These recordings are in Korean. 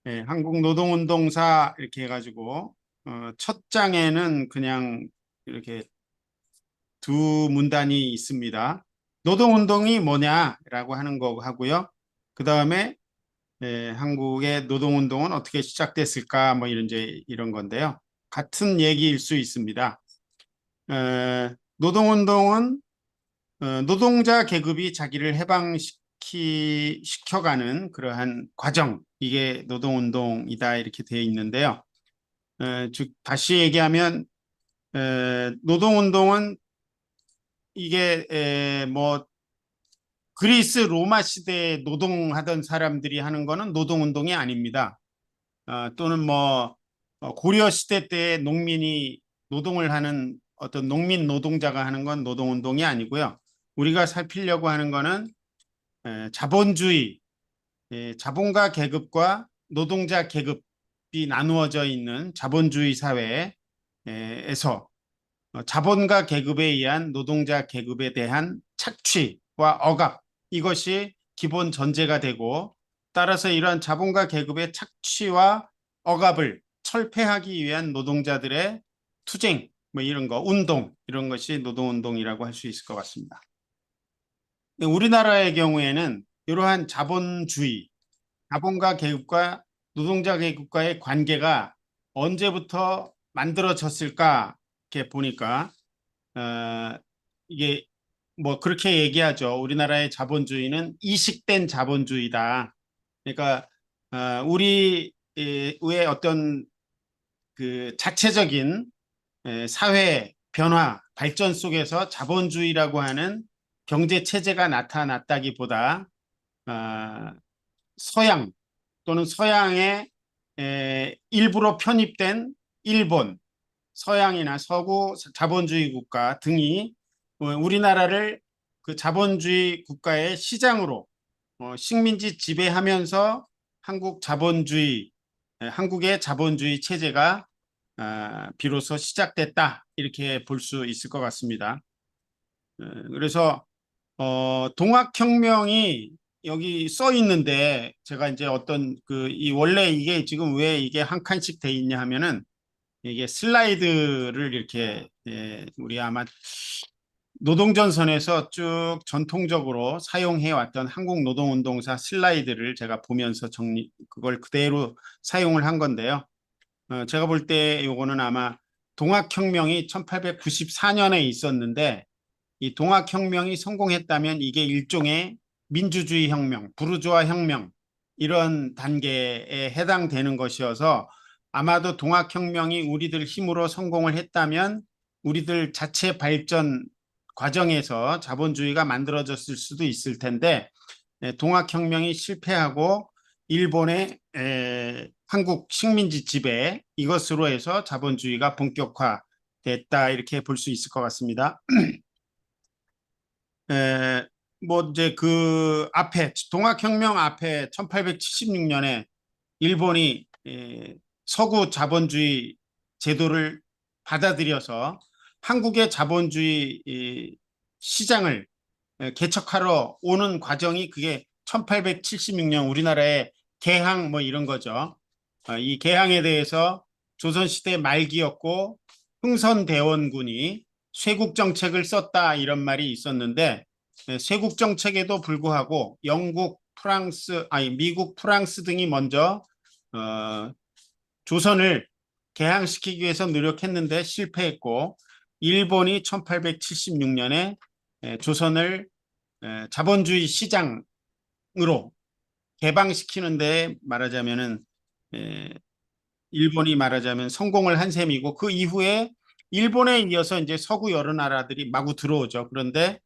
한국 노동운동사 이렇게 해가지고 첫 장에는 그냥 이렇게 두 문단이 있습니다. 노동운동이 뭐냐라고 하는 거 하고요. 그 다음에 한국의 노동운동은 어떻게 시작됐을까 뭐 이런 건데요. 같은 얘기일 수 있습니다. 노동운동은 노동자 계급이 자기를 시켜가는 그러한 과정, 이게 노동운동이다 이렇게 되어 있는데요. 즉 다시 얘기하면 노동운동은 이게 뭐 그리스 로마 시대에 노동하던 사람들이 하는 거는 노동운동이 아닙니다. 또는 뭐 고려 시대 때 농민이 노동을 하는 어떤 농민 노동자가 하는 건 노동운동이 아니고요. 우리가 살피려고 하는 거는 자본주의, 자본가 계급과 노동자 계급이 나누어져 있는 자본주의 사회에서 자본가 계급에 의한 노동자 계급에 대한 착취와 억압, 이것이 기본 전제가 되고, 따라서 이러한 자본가 계급의 착취와 억압을 철폐하기 위한 노동자들의 투쟁, 뭐 이런 거, 운동, 이런 것이 노동운동이라고 할 수 있을 것 같습니다. 우리나라의 경우에는 이러한 자본주의, 자본가 계급과 노동자 계급과의 관계가 언제부터 만들어졌을까 이렇게 보니까 어, 이게 뭐 그렇게 얘기하죠. 우리나라의 자본주의는 이식된 자본주의다. 그러니까 우리의 어떤 그 자체적인 사회 변화 발전 속에서 자본주의라고 하는 경제 체제가 나타났다기보다 어, 서양 또는 서양의 일부러 편입된 일본, 서양이나 서구 자본주의 국가 등이 우리나라를 그 자본주의 국가의 시장으로 식민지 지배하면서 한국의 자본주의 체제가 비로소 시작됐다 이렇게 볼 수 있을 것 같습니다. 그래서 동학혁명이 여기 써 있는데 제가 이제 어떤 이 원래 이게 지금 왜 이게 한 칸씩 돼 있냐 하면은 이게 슬라이드를 이렇게 우리 아마 노동전선에서 쭉 전통적으로 사용해 왔던 한국노동운동사 슬라이드를 제가 보면서 그걸 그대로 사용을 한 건데요. 제가 볼 때 요거는 아마 동학혁명이 1894년에 있었는데 이 동학혁명이 성공했다면 이게 일종의 민주주의 혁명, 부르주아 혁명 이런 단계에 해당되는 것이어서 아마도 동학혁명이 우리들 힘으로 성공을 했다면 우리들 자체 발전 과정에서 자본주의가 만들어졌을 수도 있을 텐데 동학혁명이 실패하고 일본의 한국 식민지 지배 이것으로 해서 자본주의가 본격화됐다 이렇게 볼 수 있을 것 같습니다. 뭐 이제 그 앞에 동학혁명 앞에 1876년에 일본이 서구 자본주의 제도를 받아들여서 한국의 자본주의 시장을 개척하러 오는 과정이 그게 1876년 우리나라의 개항 뭐 이런 거죠. 이 개항에 대해서 조선시대 말기였고 흥선대원군이 쇄국 정책을 썼다 이런 말이 있었는데 쇄국 정책에도 불구하고 미국, 프랑스 등이 먼저 조선을 개항시키기 위해서 노력했는데 실패했고 일본이 1876년에 조선을 자본주의 시장으로 개방시키는데 말하자면은 일본이 말하자면 성공을 한 셈이고 그 이후에 일본에 이어서 이제 서구 여러 나라들이 마구 들어오죠. 그런데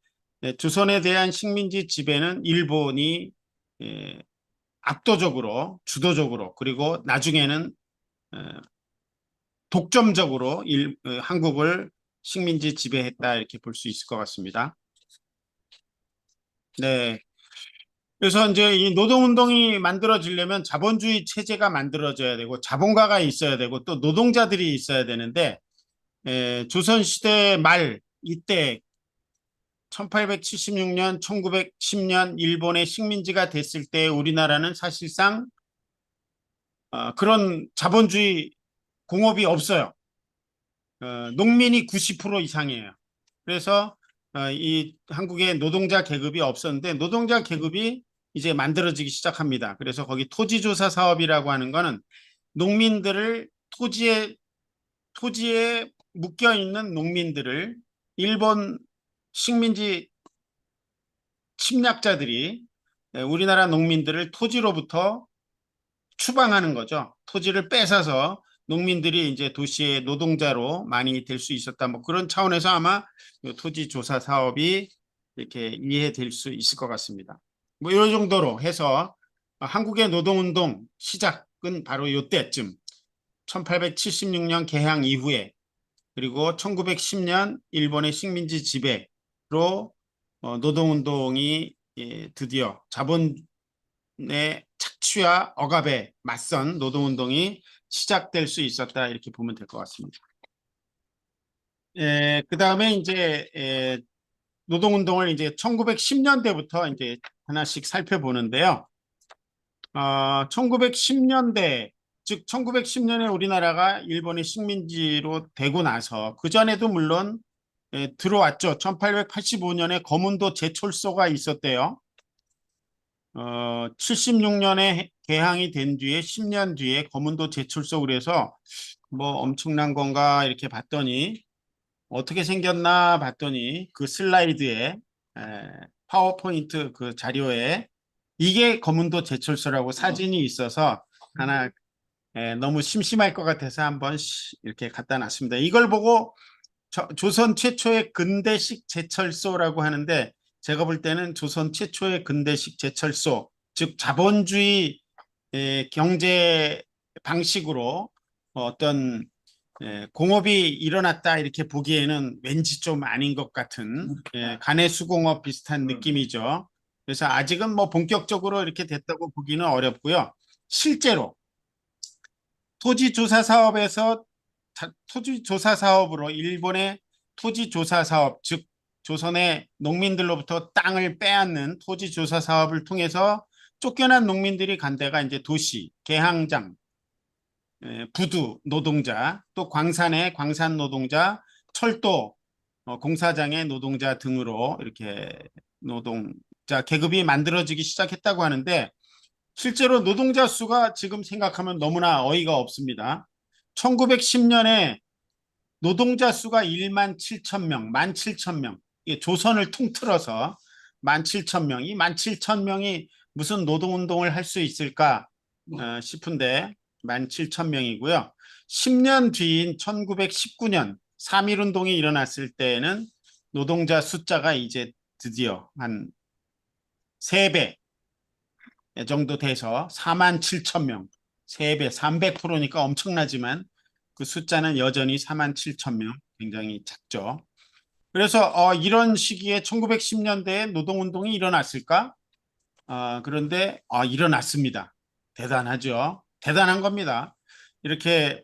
조선에 대한 식민지 지배는 일본이 압도적으로 주도적으로 그리고 나중에는 독점적으로 한국을 식민지 지배했다 이렇게 볼 수 있을 것 같습니다. 네. 그래서 이제 이 노동운동이 만들어지려면 자본주의 체제가 만들어져야 되고 자본가가 있어야 되고 또 노동자들이 있어야 되는데 조선시대 말 이때 1876년, 1910년 일본의 식민지가 됐을 때 우리나라는 사실상 그런 자본주의 공업이 없어요. 농민이 90% 이상이에요. 그래서 이 한국의 노동자 계급이 없었는데 노동자 계급이 이제 만들어지기 시작합니다. 그래서 거기 토지조사 사업이라고 하는 거는 농민들을 토지에 묶여 있는 농민들을 일본 식민지 침략자들이 우리나라 농민들을 토지로부터 추방하는 거죠. 토지를 뺏어서 농민들이 이제 도시의 노동자로 많이 될 수 있었다. 뭐 그런 차원에서 아마 토지 조사 사업이 이렇게 이해될 수 있을 것 같습니다. 뭐 이 정도로 해서 한국의 노동운동 시작은 바로 이때쯤 1876년 개항 이후에 그리고 1910년 일본의 식민지 지배로 노동운동이 드디어 자본의 착취와 억압에 맞선 노동운동이 시작될 수 있었다 이렇게 보면 될 것 같습니다. 그 다음에 이제 노동운동을 이제 1910년대부터 이제 하나씩 살펴보는데요. 1910년대 즉 1910년에 우리나라가 일본의 식민지로 되고 나서 그 전에도 물론 들어왔죠. 1885년에 거문도 제철소가 있었대요. 76년에 개항이 된 뒤에 10년 뒤에 거문도 제철소 그래서 뭐 엄청난 건가 이렇게 봤더니 어떻게 생겼나 봤더니 그 슬라이드에 파워포인트 그 자료에 이게 거문도 제철소라고 사진이 있어서 하나 너무 심심할 것 같아서 한번 이렇게 갖다 놨습니다. 이걸 보고 조선 최초의 근대식 제철소라고 하는데 제가 볼 때는 조선 최초의 근대식 제철소 즉 자본주의 경제 방식으로 어떤 공업이 일어났다 이렇게 보기에는 왠지 좀 아닌 것 같은 가내수공업 비슷한 느낌이죠. 그래서 아직은 뭐 본격적으로 이렇게 됐다고 보기는 어렵고요. 실제로 토지조사 사업에서 토지조사 사업으로 일본의 토지조사 사업 즉 조선의 농민들로부터 땅을 빼앗는 토지조사 사업을 통해서 쫓겨난 농민들이 간 데가 이제 도시, 개항장, 부두 노동자, 또 광산의 광산 노동자, 철도 공사장의 노동자 등으로 이렇게 노동자 계급이 만들어지기 시작했다고 하는데 실제로 노동자 수가 지금 생각하면 너무나 어이가 없습니다. 1910년에 노동자 수가 1만 7천 명, 1만 7천 명. 조선을 통틀어서 1만 7천 명. 이 1만 7천 명이 무슨 노동운동을 할 수 있을까 싶은데 1만 7천 명이고요. 10년 뒤인 1919년 3.1운동이 일어났을 때에는 노동자 숫자가 이제 드디어 한 3배 정도 돼서 4만 7천 명, 3배, 300%니까 엄청나지만 그 숫자는 여전히 4만 7천 명, 굉장히 작죠. 그래서 이런 시기에 1910년대에 노동운동이 일어났을까? 그런데 일어났습니다. 대단하죠. 대단한 겁니다. 이렇게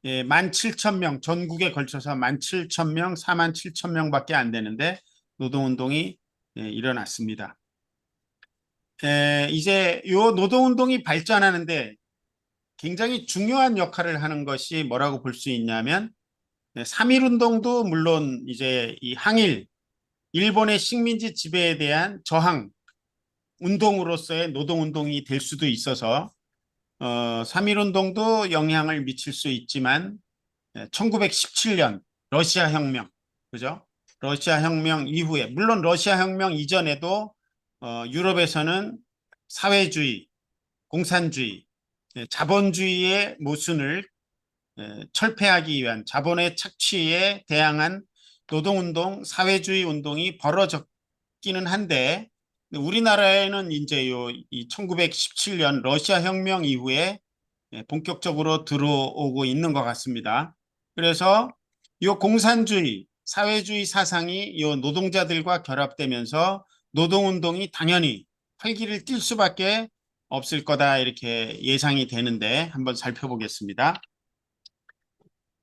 1만 7천 명, 전국에 걸쳐서 1만 7천 명, 4만 7천 명밖에 안 되는데 노동운동이 일어났습니다. 이제 요 노동운동이 발전하는데 굉장히 중요한 역할을 하는 것이 뭐라고 볼 수 있냐면 3.1운동도 물론 이제 이 항일, 일본의 식민지 지배에 대한 저항 운동으로서의 노동운동이 될 수도 있어서 3.1운동도 영향을 미칠 수 있지만 1917년 러시아 혁명, 그죠? 러시아 혁명 이후에 물론 러시아 혁명 이전에도 유럽에서는 사회주의, 공산주의, 자본주의의 모순을 철폐하기 위한 자본의 착취에 대항한 노동운동, 사회주의 운동이 벌어졌기는 한데 우리나라에는 이제 이 1917년 러시아 혁명 이후에 본격적으로 들어오고 있는 것 같습니다. 그래서 이 공산주의, 사회주의 사상이 이 노동자들과 결합되면서 노동운동이 당연히 활기를 띨 수밖에 없을 거다 이렇게 예상이 되는데 한번 살펴보겠습니다.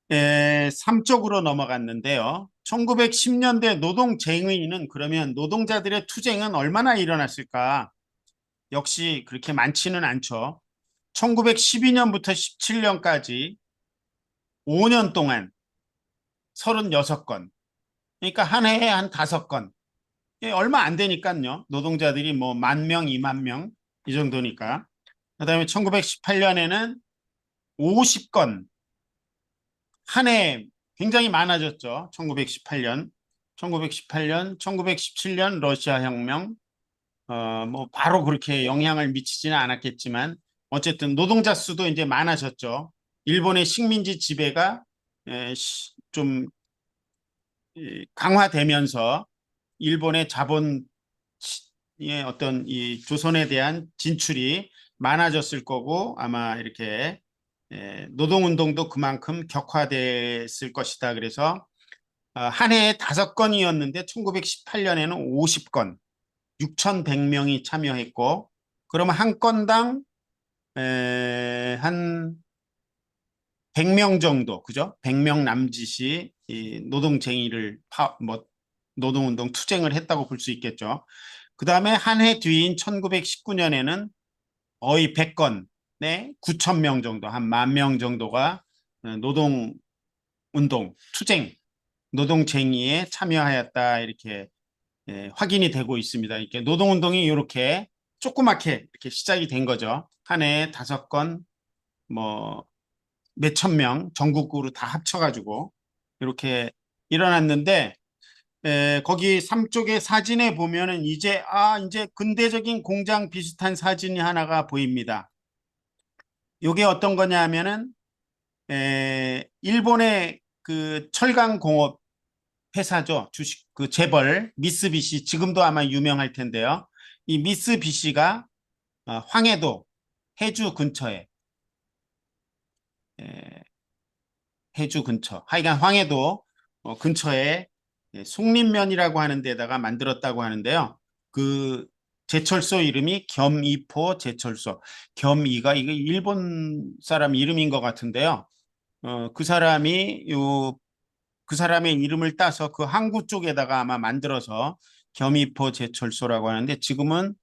3쪽으로 넘어갔는데요. 1910년대 노동쟁의는 그러면 노동자들의 투쟁은 얼마나 일어났을까? 역시 그렇게 많지는 않죠. 1912년부터 17년까지 5년 동안 36건. 그러니까 한 해에 한 5건. 예, 얼마 안 되니까요. 노동자들이 뭐 10,000명, 20,000명 이 정도니까. 그다음에 1918년에는 50건. 한 해 굉장히 많아졌죠. 1918년. 1918년, 1917년 러시아 혁명. 뭐 바로 그렇게 영향을 미치지는 않았겠지만 어쨌든 노동자 수도 이제 많아졌죠. 일본의 식민지 지배가 좀 강화되면서 일본의 자본의 어떤 이 조선에 대한 진출이 많아졌을 거고 아마 이렇게 노동운동도 그만큼 격화됐을 것이다. 그래서 한 해에 5건이었는데 1918년에는 50건, 6,100명이 참여했고 그러면 한 건당 한 100명 정도, 그죠? 100명 남짓이 이 노동쟁이를 뭐 노동운동 투쟁을 했다고 볼 수 있겠죠. 그 다음에 한 해 뒤인 1919년에는 거의 100건에 9,000명 정도, 한 10,000명 정도가 노동운동, 투쟁, 노동쟁의에 참여하였다 이렇게 확인이 되고 있습니다. 이렇게 노동운동이 이렇게 조그맣게 이렇게 시작이 된 거죠. 한 해에 5건, 뭐 몇천 명 전국으로 다 합쳐가지고 이렇게 일어났는데 거기 삼쪽의 사진에 보면은 이제 근대적인 공장 비슷한 사진이 하나가 보입니다. 이게 어떤 거냐 하면은 일본의 그 철강 공업 회사죠. 주식 그 재벌 미쓰비시 지금도 아마 유명할 텐데요. 이 미쓰비시가 황해도 해주 근처에 에, 해주 근처 하여간 황해도 근처에 송림면이라고 하는 데다가 만들었다고 하는데요. 그 제철소 이름이 겸이포 제철소. 겸이가 이거 일본 사람 이름인 것 같은데요. 그 사람이 그 사람의 이름을 따서 그 항구 쪽에다가 아마 만들어서 겸이포 제철소라고 하는데 지금은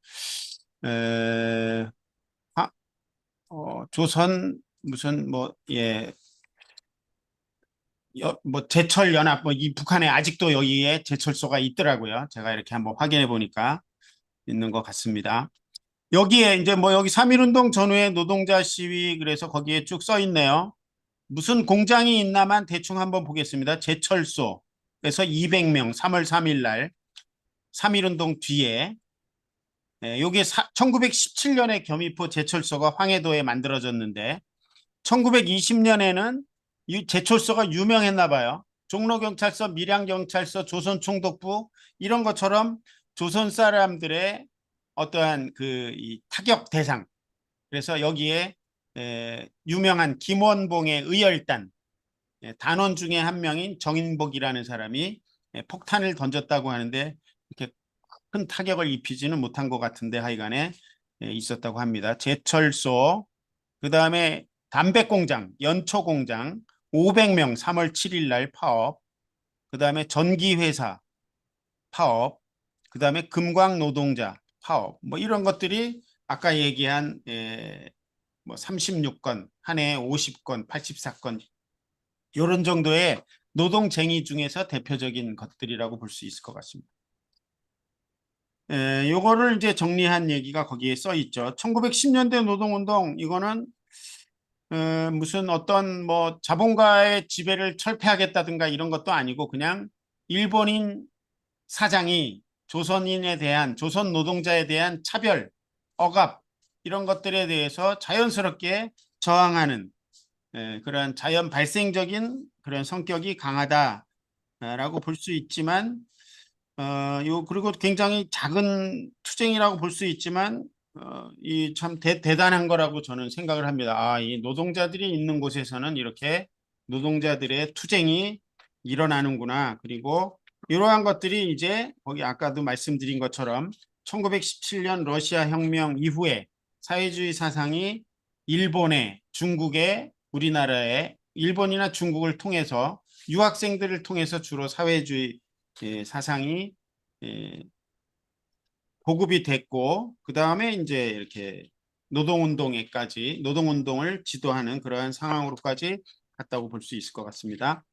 에, 조선 무슨 뭐 제철 연합 뭐 이 북한에 아직도 여기에 제철소가 있더라고요. 제가 이렇게 한번 확인해 보니까 있는 것 같습니다. 여기에 이제 뭐 여기 3.1운동 전후에 노동자 시위 그래서 거기에 쭉 써 있네요. 무슨 공장이 있나만 대충 한번 보겠습니다. 제철소 그래서 200명 3월 3일 날 3.1운동 뒤에 요게 1917년에 겸이포 제철소가 황해도에 만들어졌는데 1920년에는 이 제철소가 유명했나 봐요. 종로경찰서, 밀양경찰서, 조선총독부 이런 것처럼 조선 사람들의 어떠한 이 타격 대상. 그래서 여기에 유명한 김원봉의 의열단 단원 중에 한 명인 정인복이라는 사람이 폭탄을 던졌다고 하는데 이렇게 큰 타격을 입히지는 못한 것 같은데 하여간에 있었다고 합니다. 제철소 그 다음에 담배공장, 연초공장 500명 3월 7일 날 파업, 그 다음에 전기회사 파업, 그 다음에 금광노동자 파업, 뭐 이런 것들이 아까 얘기한 뭐 36건, 한 해에 50건, 84건 이런 정도의 노동쟁의 중에서 대표적인 것들이라고 볼 수 있을 것 같습니다. 요거를 이제 정리한 얘기가 거기에 써 있죠. 1910년대 노동운동 이거는 무슨 어떤 뭐 자본가의 지배를 철폐하겠다든가 이런 것도 아니고 그냥 일본인 사장이 조선인에 대한 조선 노동자에 대한 차별, 억압 이런 것들에 대해서 자연스럽게 저항하는 그런 자연 발생적인 그런 성격이 강하다라고 볼 수 있지만 그리고 굉장히 작은 투쟁이라고 볼 수 있지만 이 참 대단한 거라고 저는 생각을 합니다. 이 노동자들이 있는 곳에서는 이렇게 노동자들의 투쟁이 일어나는구나. 그리고 이러한 것들이 이제 거기 아까도 말씀드린 것처럼 1917년 러시아 혁명 이후에 사회주의 사상이 일본에, 중국에, 우리나라에 일본이나 중국을 통해서 유학생들을 통해서 주로 사회주의 사상이 보급이 됐고 그 다음에 이제 이렇게 노동운동에까지 노동운동을 지도하는 그러한 상황으로까지 갔다고 볼 수 있을 것 같습니다.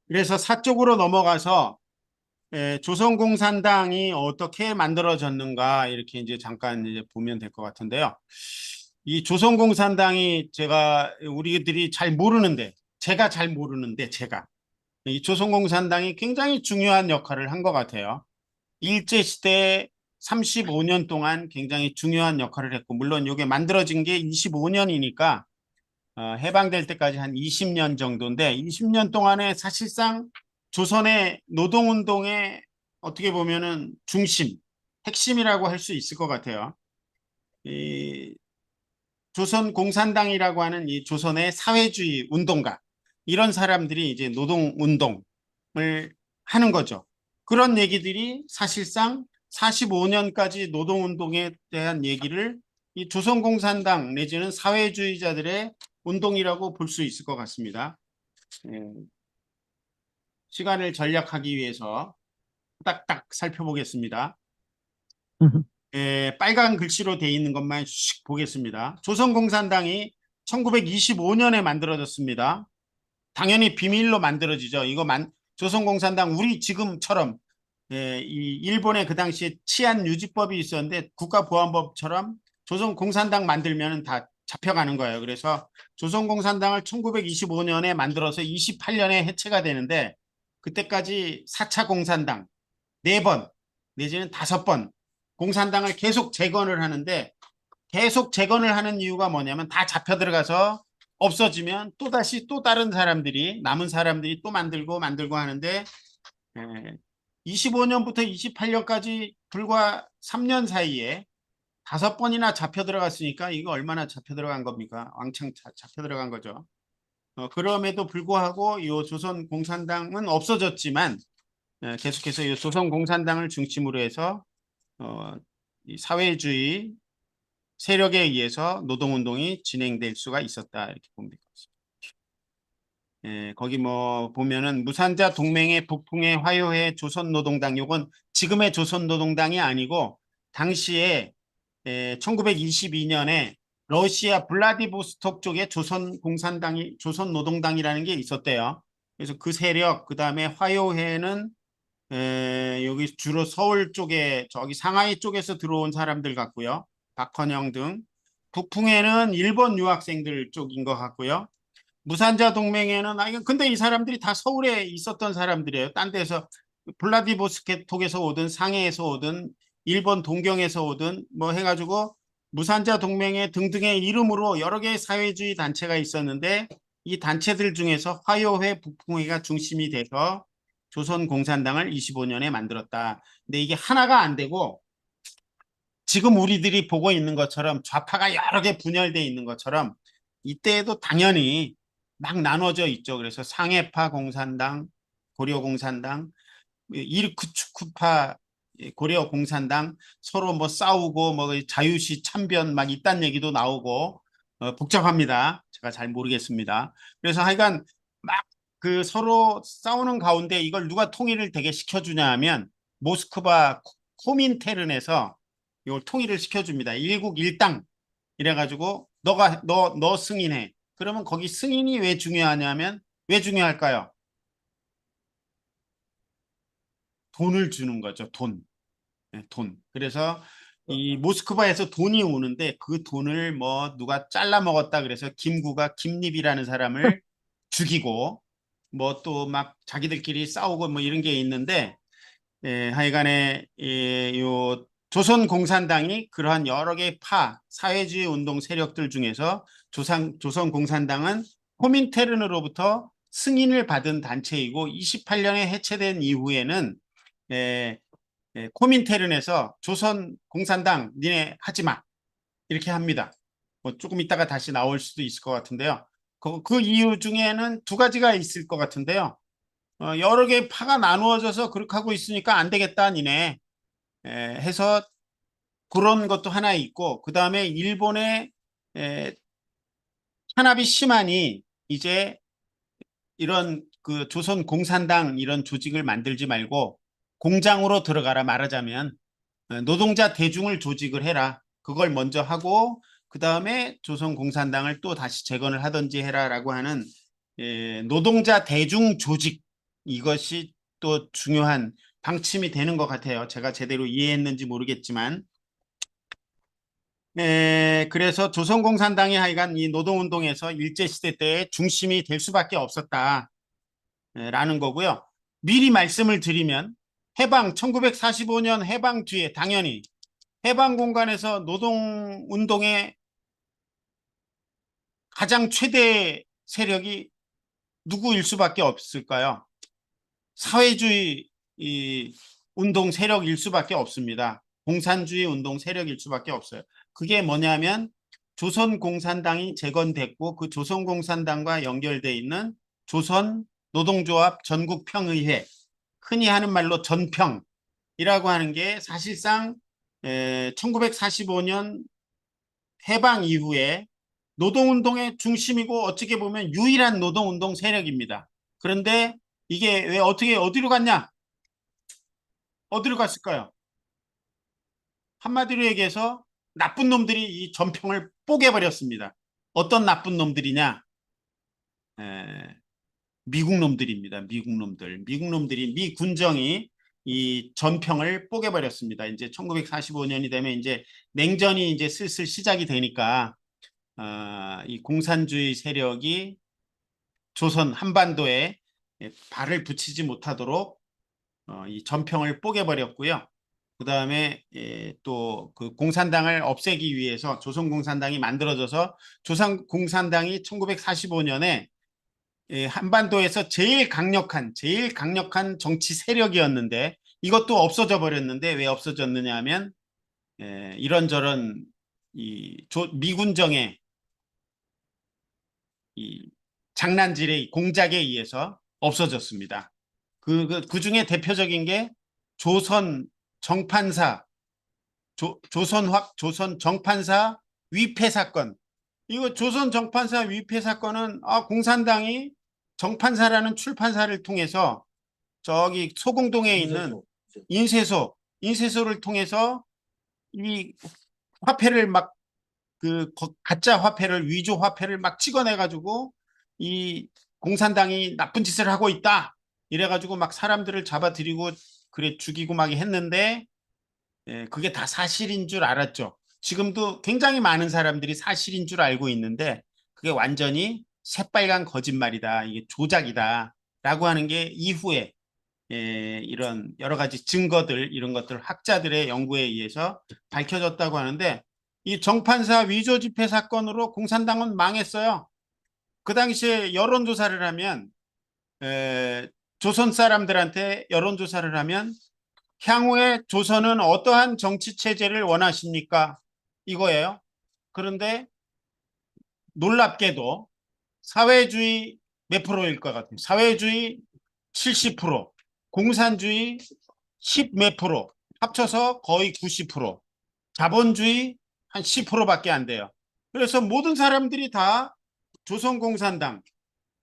그래서 사쪽으로 넘어가서 조선공산당이 어떻게 만들어졌는가 이렇게 이제 잠깐 이제 보면 될 것 같은데요. 이 조선공산당이 우리들이 잘 모르는데 제가 이 조선공산당이 굉장히 중요한 역할을 한 것 같아요. 일제시대 35년 동안 굉장히 중요한 역할을 했고, 물론 이게 만들어진 게 25년이니까 해방될 때까지 한 20년 정도인데 20년 동안에 사실상 조선의 노동운동의 어떻게 보면은 중심, 핵심이라고 할 수 있을 것 같아요. 이 조선공산당이라고 하는 이 조선의 사회주의 운동가 이런 사람들이 이제 노동운동을 하는 거죠. 그런 얘기들이 사실상 45년까지 노동운동에 대한 얘기를 이 조선공산당 내지는 사회주의자들의 운동이라고 볼 수 있을 것 같습니다. 시간을 절약하기 위해서 딱딱 살펴보겠습니다. 빨간 글씨로 되어 있는 것만 씩 보겠습니다. 조선공산당이 1925년에 만들어졌습니다. 당연히 비밀로 만들어지죠. 조선공산당 우리 지금처럼 이 일본의 그 당시에 치안유지법이 있었는데 국가보안법처럼 조선공산당 만들면 다 잡혀가는 거예요. 그래서 조선공산당을 1925년에 만들어서 28년에 해체가 되는데 그때까지 4차 공산당 4번 내지는 5번 공산당을 계속 재건을 하는데 계속 재건을 하는 이유가 뭐냐면 다 잡혀 들어가서 없어지면 또다시 또 다른 사람들이 남은 사람들이 또 만들고 하는데 25년부터 28년까지 불과 3년 사이에 5번이나 잡혀 들어갔으니까 이거 얼마나 잡혀 들어간 겁니까? 왕창 잡혀 들어간 거죠. 그럼에도 불구하고 이 조선 공산당은 없어졌지만 계속해서 이 조선 공산당을 중심으로 해서 이 사회주의 세력에 의해서 노동운동이 진행될 수가 있었다 이렇게 보면 될 것 같습니다. 거기 뭐 보면은 무산자 동맹의 북풍의 화요회 조선노동당 요건 지금의 조선노동당이 아니고 당시에 1922년에 러시아 블라디보스톡 쪽에 조선노동당이라는 게 있었대요. 그래서 그 세력 그다음에 화요회는 여기 주로 서울 쪽에 저기 상하이 쪽에서 들어온 사람들 같고요. 박헌영 등 북풍에는 일본 유학생들 쪽인 것 같고요. 무산자 동맹에는 근데 이 사람들이 다 서울에 있었던 사람들이에요. 딴 데서 블라디보스토크에서 오든 상해에서 오든 일본 동경에서 오든 뭐 해가지고 무산자 동맹회 등등의 이름으로 여러 개의 사회주의 단체가 있었는데 이 단체들 중에서 화요회 북풍회가 중심이 돼서 조선공산당을 25년에 만들었다. 근데 이게 하나가 안 되고 지금 우리들이 보고 있는 것처럼 좌파가 여러 개 분열되어 있는 것처럼 이때에도 당연히 막 나눠져 있죠. 그래서 상해파 공산당, 고려공산당, 이르크츠크파 고려공산당 서로 뭐 싸우고 뭐 자유시 참변 막 이딴 얘기도 나오고 복잡합니다. 제가 잘 모르겠습니다. 그래서 하여간 막 그 서로 싸우는 가운데 이걸 누가 통일을 되게 시켜주냐 하면 모스크바 코민테른에서 이걸 통일을 시켜줍니다. 일국 일당 이래가지고 너 승인해. 그러면 거기 승인이 왜 중요하냐면 왜 중요할까요? 돈을 주는 거죠. 돈. 네, 돈. 그래서 이 모스크바에서 돈이 오는데 그 돈을 뭐 누가 잘라 먹었다 그래서 김구가 김립이라는 사람을 죽이고 뭐 또 막 자기들끼리 싸우고 뭐 이런 게 있는데 하여간에 요 조선공산당이 그러한 여러 개의 사회주의 운동 세력들 중에서 조선공산당은 코민테른으로부터 승인을 받은 단체이고 28년에 해체된 이후에는 에, 코민테른에서 조선공산당 니네 하지 마 이렇게 합니다. 뭐 조금 있다가 다시 나올 수도 있을 것 같은데요. 그 이유 중에는 두 가지가 있을 것 같은데요. 여러 개의 파가 나누어져서 그렇게 하고 있으니까 안 되겠다 니네 해서 그런 것도 하나 있고 그 다음에 일본의 탄압이 심하니 이제 이런 그 조선 공산당 이런 조직을 만들지 말고 공장으로 들어가라 말하자면 노동자 대중을 조직을 해라. 그걸 먼저 하고 그 다음에 조선공산당을 또 다시 재건을 하든지 해라라고 하는 노동자 대중 조직 이것이 또 중요한 방침이 되는 것 같아요. 제가 제대로 이해했는지 모르겠지만 그래서 조선공산당이 하여간 이 노동운동에서 일제시대 때 중심이 될 수밖에 없었다라는 거고요. 미리 말씀을 드리면 해방 1945년 해방 뒤에 당연히 해방 공간에서 노동운동의 가장 최대 세력이 누구일 수밖에 없을까요? 사회주의 이 운동 세력일 수밖에 없습니다. 공산주의 운동 세력일 수밖에 없어요. 그게 뭐냐면 조선공산당이 재건됐고 그 조선공산당과 연결돼 있는 조선노동조합 전국평의회 흔히 하는 말로 전평이라고 하는 게 사실상 1945년 해방 이후에 노동운동의 중심이고 어떻게 보면 유일한 노동운동 세력입니다. 그런데 이게 왜 어떻게 어디로 갔냐? 어디로 갔을까요? 한마디로 얘기해서 나쁜 놈들이 이 전평을 뽀개버렸습니다. 어떤 나쁜 놈들이냐? 에, 미국 놈들입니다. 미국 놈들. 미국 놈들이 미 군정이 이 전평을 뽀개버렸습니다. 이제 1945년이 되면 이제 냉전이 이제 슬슬 시작이 되니까 이 공산주의 세력이 조선 한반도에 발을 붙이지 못하도록 이 전평을 뽀개버렸고요. 그 다음에 또 그 공산당을 없애기 위해서 조선공산당이 만들어져서 조선공산당이 1945년에 한반도에서 제일 강력한 정치 세력이었는데 이것도 없어져 버렸는데 왜 없어졌느냐 하면 이런저런 미군정의 이 장난질의 공작에 의해서 없어졌습니다. 그 중에 대표적인 게 조선 정판사, 조선 정판사 위패 사건. 이거 조선 정판사 위패 사건은 공산당이 정판사라는 출판사를 통해서 저기 소공동에 있는 인쇄소를 통해서 이 화폐를 막 그 가짜 화폐를 위조 화폐를 막 찍어내가지고 이 공산당이 나쁜 짓을 하고 있다 이래가지고 막 사람들을 잡아들이고 그래 죽이고 막 했는데 그게 다 사실인 줄 알았죠. 지금도 굉장히 많은 사람들이 사실인 줄 알고 있는데 그게 완전히 새빨간 거짓말이다. 이게 조작이다라고 하는 게 이후에 이런 여러 가지 증거들 이런 것들 학자들의 연구에 의해서 밝혀졌다고 하는데 이 정판사 위조 지폐 사건으로 공산당은 망했어요. 그 당시에 여론조사를 하면 조선 사람들한테 여론조사를 하면 향후에 조선은 어떠한 정치 체제를 원하십니까? 이거예요. 그런데 놀랍게도 사회주의 몇 프로일 것 같아요. 사회주의 70%, 공산주의 10 몇 프로, 합쳐서 거의 90%, 자본주의 한 10%밖에 안 돼요. 그래서 모든 사람들이 다 조선공산당,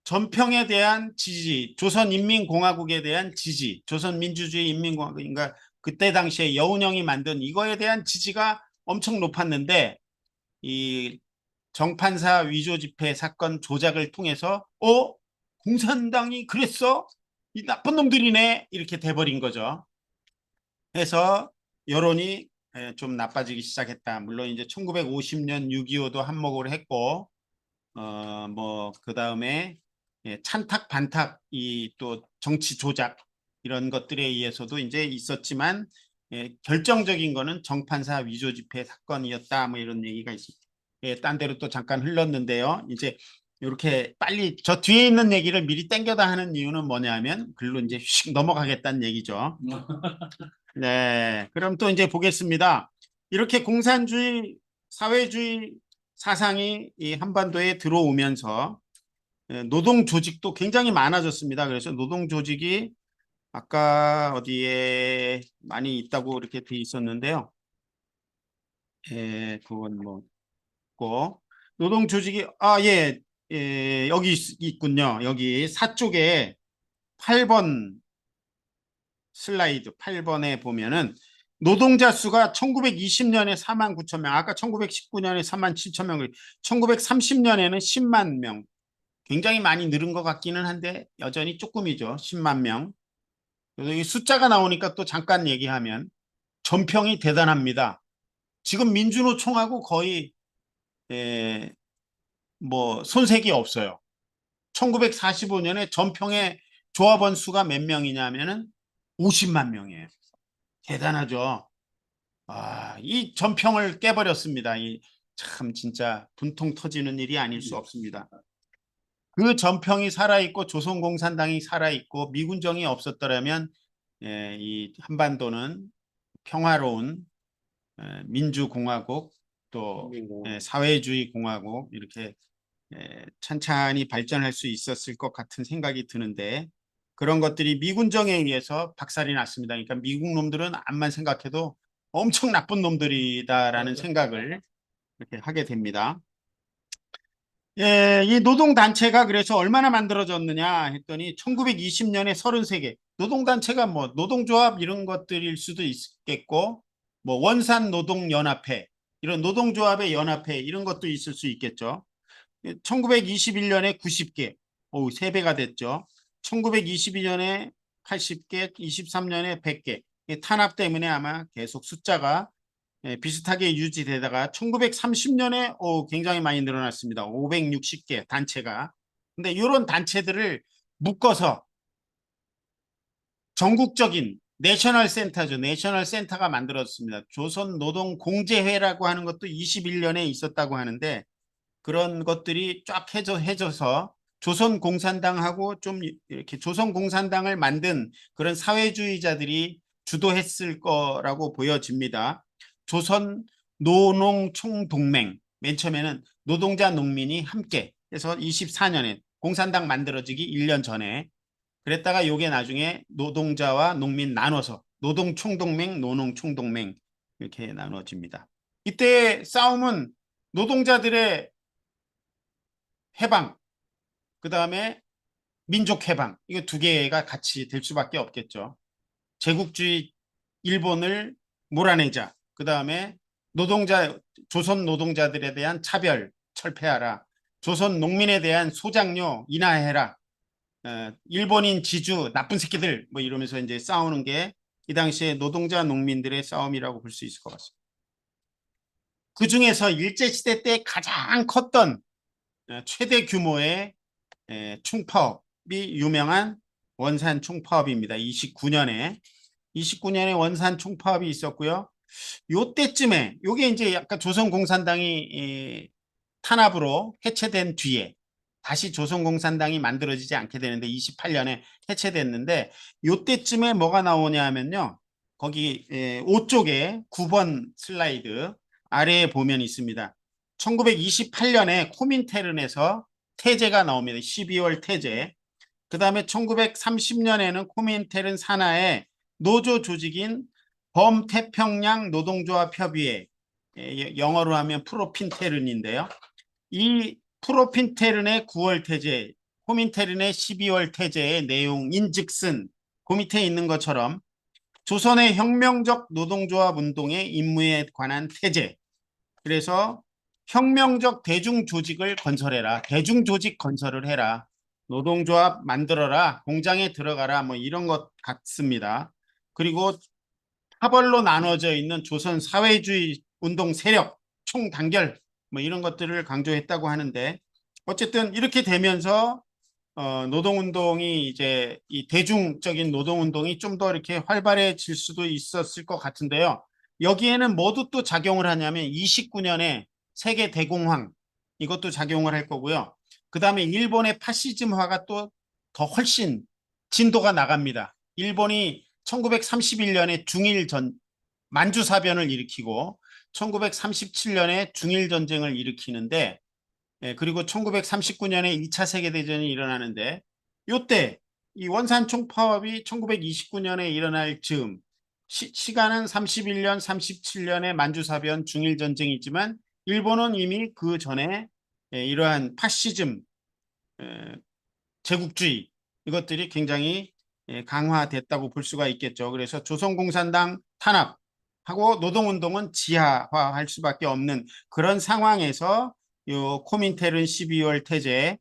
전평에 대한 지지, 조선인민공화국에 대한 지지, 조선민주주의 인민공화국인가 그때 당시에 여운형이 만든 이거에 대한 지지가 엄청 높았는데 이 정판사 위조 지폐 사건 조작을 통해서 공산당이 그랬어? 이 나쁜 놈들이네 이렇게 돼버린 거죠. 해서 여론이 좀 나빠지기 시작했다. 물론 이제 1950년 6.25도 한몫을 했고 뭐 그다음에 찬탁 반탁 이 또 정치 조작 이런 것들에 의해서도 이제 있었지만 결정적인 거는 정판사 위조 지폐 사건이었다. 뭐 이런 얘기가 있습니다. 딴 데로 또 잠깐 흘렀는데요. 이제 이렇게 빨리 저 뒤에 있는 얘기를 미리 땡겨다 하는 이유는 뭐냐면 글로 이제 휙 넘어가겠다는 얘기죠. 네, 그럼 또 이제 보겠습니다. 이렇게 공산주의, 사회주의 사상이 이 한반도에 들어오면서 노동 조직도 굉장히 많아졌습니다. 그래서 노동 조직이 아까 어디에 많이 있다고 이렇게 돼 있었는데요. 그건 뭐 있고 노동 조직이 여기 있군요. 여기 사쪽에 8번 슬라이드 8번에 보면은 노동자 수가 1920년에 4만 9천 명, 아까 1919년에 4만 7천 명, 1930년에는 10만 명. 굉장히 많이 늘은 것 같기는 한데 여전히 조금이죠. 10만 명. 그래서 이 숫자가 나오니까 또 잠깐 얘기하면 전평이 대단합니다. 지금 민주노총하고 거의 에, 뭐 손색이 없어요. 1945년에 전평의 조합원 수가 몇 명이냐면은 50만 명이에요. 대단하죠. 아, 이 전평을 깨버렸습니다. 이 참 진짜 분통 터지는 일이 아닐 수 없습니다. 그 전평이 살아있고 조선공산당이 살아있고 미군정이 없었더라면 이 한반도는 평화로운 민주공화국 또 사회주의 공화국 이렇게 찬찬히 발전할 수 있었을 것 같은 생각이 드는데 그런 것들이 미군정에 의해서 박살이 났습니다. 그러니까 미국 놈들은 암만 생각해도 엄청 나쁜 놈들이다라는 생각을 이렇게 하게 됩니다. 이 노동단체가 그래서 얼마나 만들어졌느냐 했더니 1920년에 33개. 노동단체가 뭐 노동조합 이런 것들일 수도 있겠고 뭐 원산노동연합회 이런 노동조합의 연합회 이런 것도 있을 수 있겠죠. 1921년에 90개, 오, 3배가 됐죠. 1922년에 80개, 23년에 100개. 탄압 때문에 아마 계속 숫자가 비슷하게 유지되다가 1930년에 굉장히 많이 늘어났습니다. 560개 단체가. 근데 이런 단체들을 묶어서 전국적인 내셔널 센터죠. 내셔널 센터가 만들어졌습니다. 조선노동공제회라고 하는 것도 21년에 있었다고 하는데 그런 것들이 쫙 해져서 조선공산당하고 좀 이렇게 조선공산당을 만든 그런 사회주의자들이 주도했을 거라고 보여집니다. 조선노농총동맹 맨 처음에는 노동자 농민이 함께 해서 24년에 공산당 만들어지기 1년 전에 그랬다가 요게 나중에 노동자와 농민 나눠서 노동총동맹, 노농총동맹 이렇게 나눠집니다. 이때 싸움은 노동자들의 해방, 그 다음에 민족 해방, 이거 두 개가 같이 될 수밖에 없겠죠. 제국주의 일본을 몰아내자. 그 다음에 조선 노동자들에 대한 차별 철폐하라. 조선 농민에 대한 소장료 인하해라. 일본인 지주 나쁜 새끼들 뭐 이러면서 이제 싸우는 게 이 당시에 노동자 농민들의 싸움이라고 볼 수 있을 것 같습니다. 그 중에서 일제시대 때 가장 컸던 최대 규모의 총파업이 유명한 원산 총파업입니다. 29년에 원산 총파업이 있었고요. 요때쯤에 요게 이제 약간 조선공산당이 탄압으로 해체된 뒤에 다시 조선공산당이 만들어지지 않게 되는데 28년에 해체됐는데 요때쯤에 뭐가 나오냐 하면요. 거기 5쪽에 9번 슬라이드 아래에 보면 있습니다. 1928년에 코민테른에서 태제가 나옵니다. 12월 태제. 그 다음에 1930년에는 코민테른 산하에 노조 조직인 범태평양 노동조합 협의회, 영어로 하면 프로핀테른인데요. 이 프로핀테른의 9월 태제, 코민테른의 12월 태제의 내용인즉슨 그 밑에 있는 것처럼 조선의 혁명적 노동조합 운동의 임무에 관한 태제. 그래서 혁명적 대중조직을 건설해라. 대중조직 건설을 해라. 노동조합 만들어라. 공장에 들어가라. 뭐 이런 것 같습니다. 그리고 파벌로 나눠져 있는 조선 사회주의 운동 세력 총단결 뭐 이런 것들을 강조했다고 하는데 어쨌든 이렇게 되면서 노동운동이 이제 이 대중적인 노동운동이 좀 더 이렇게 활발해질 수도 있었을 것 같은데요. 여기에는 뭐도 또 작용을 하냐면 29년에 세계 대공황 이것도 작용을 할 거고요. 그 다음에 일본의 파시즘화가 또 더 훨씬 진도가 나갑니다. 일본이 1931년에 만주사변을 일으키고 1937년에 중일전쟁을 일으키는데 그리고 1939년에 2차 세계대전이 일어나는데 요때 이 원산총파업이 1929년에 일어날 즈음 시간은 31년, 37년의 만주사변 중일전쟁이지만 일본은 이미 그 전에 이러한 파시즘, 제국주의 이것들이 굉장히 강화됐다고 볼 수가 있겠죠. 그래서 조선공산당 탄압, 하고 노동운동은 지하화할 수밖에 없는 그런 상황에서 요 코민테른 12월 태제,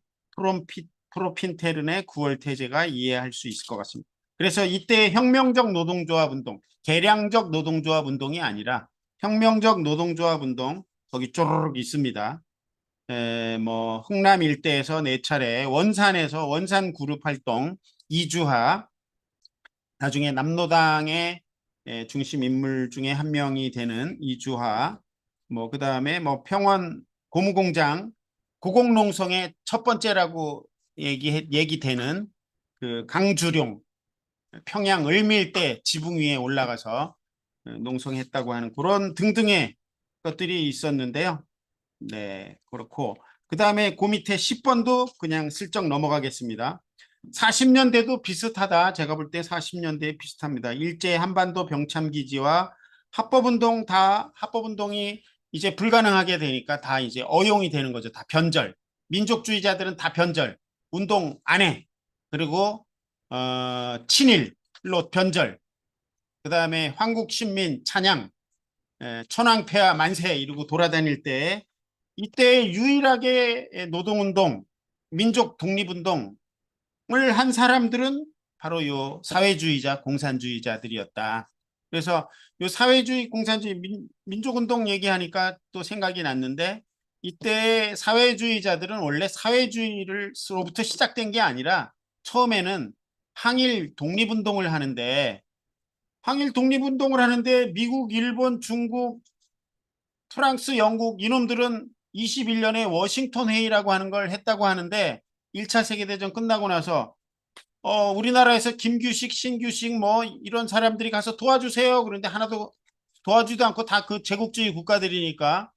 프로핀테른의 9월 태제가 이해할 수 있을 것 같습니다. 그래서 이때 혁명적 노동조합 운동, 개량적 노동조합 운동이 아니라 혁명적 노동조합 운동 거기 쪼르륵 있습니다. 뭐 흥남 일대에서 네 차례, 원산에서 원산 그룹 활동, 이주하, 나중에 남노당의 중심 인물 중에 한 명이 되는 이주하, 뭐 그다음에 뭐 평원 고무공장 고공농성의 첫 번째라고 얘기되는 그 강주룡, 평양 을밀대 지붕 위에 올라가서 농성했다고 하는 그런 등등의 것들이 있었는데요. 네, 그렇고 그 다음에 그 밑에 10번도 그냥 슬쩍 넘어가겠습니다. 40년대도 비슷하다. 제가 볼 때 40년대 비슷합니다. 일제 한반도 병참기지와 합법운동 다 합법운동이 이제 불가능하게 되니까 다 이제 어용이 되는 거죠. 다 변절. 민족주의자들은 다 변절. 운동 안 해. 그리고 친일로 변절. 그 다음에 황국신민 찬양, 천황폐하 만세 이러고 돌아다닐 때 이때 유일하게 노동운동, 민족 독립운동 한 사람들은 바로 요 사회주의자, 공산주의자들이었다. 그래서 요 사회주의, 공산주의, 민족운동 얘기하니까 또 생각이 났는데 이때 사회주의자들은 원래 사회주의로부터 시작된 게 아니라 처음에는 항일 독립운동을 하는데 미국, 일본, 중국, 프랑스, 영국 이놈들은 21년에 워싱턴 회의라고 하는 걸 했다고 하는데 1차 세계대전 끝나고 나서 우리나라에서 김규식, 신규식 뭐 이런 사람들이 가서 도와주세요. 그런데 하나도 도와주지도 않고 다 그 제국주의 국가들이니까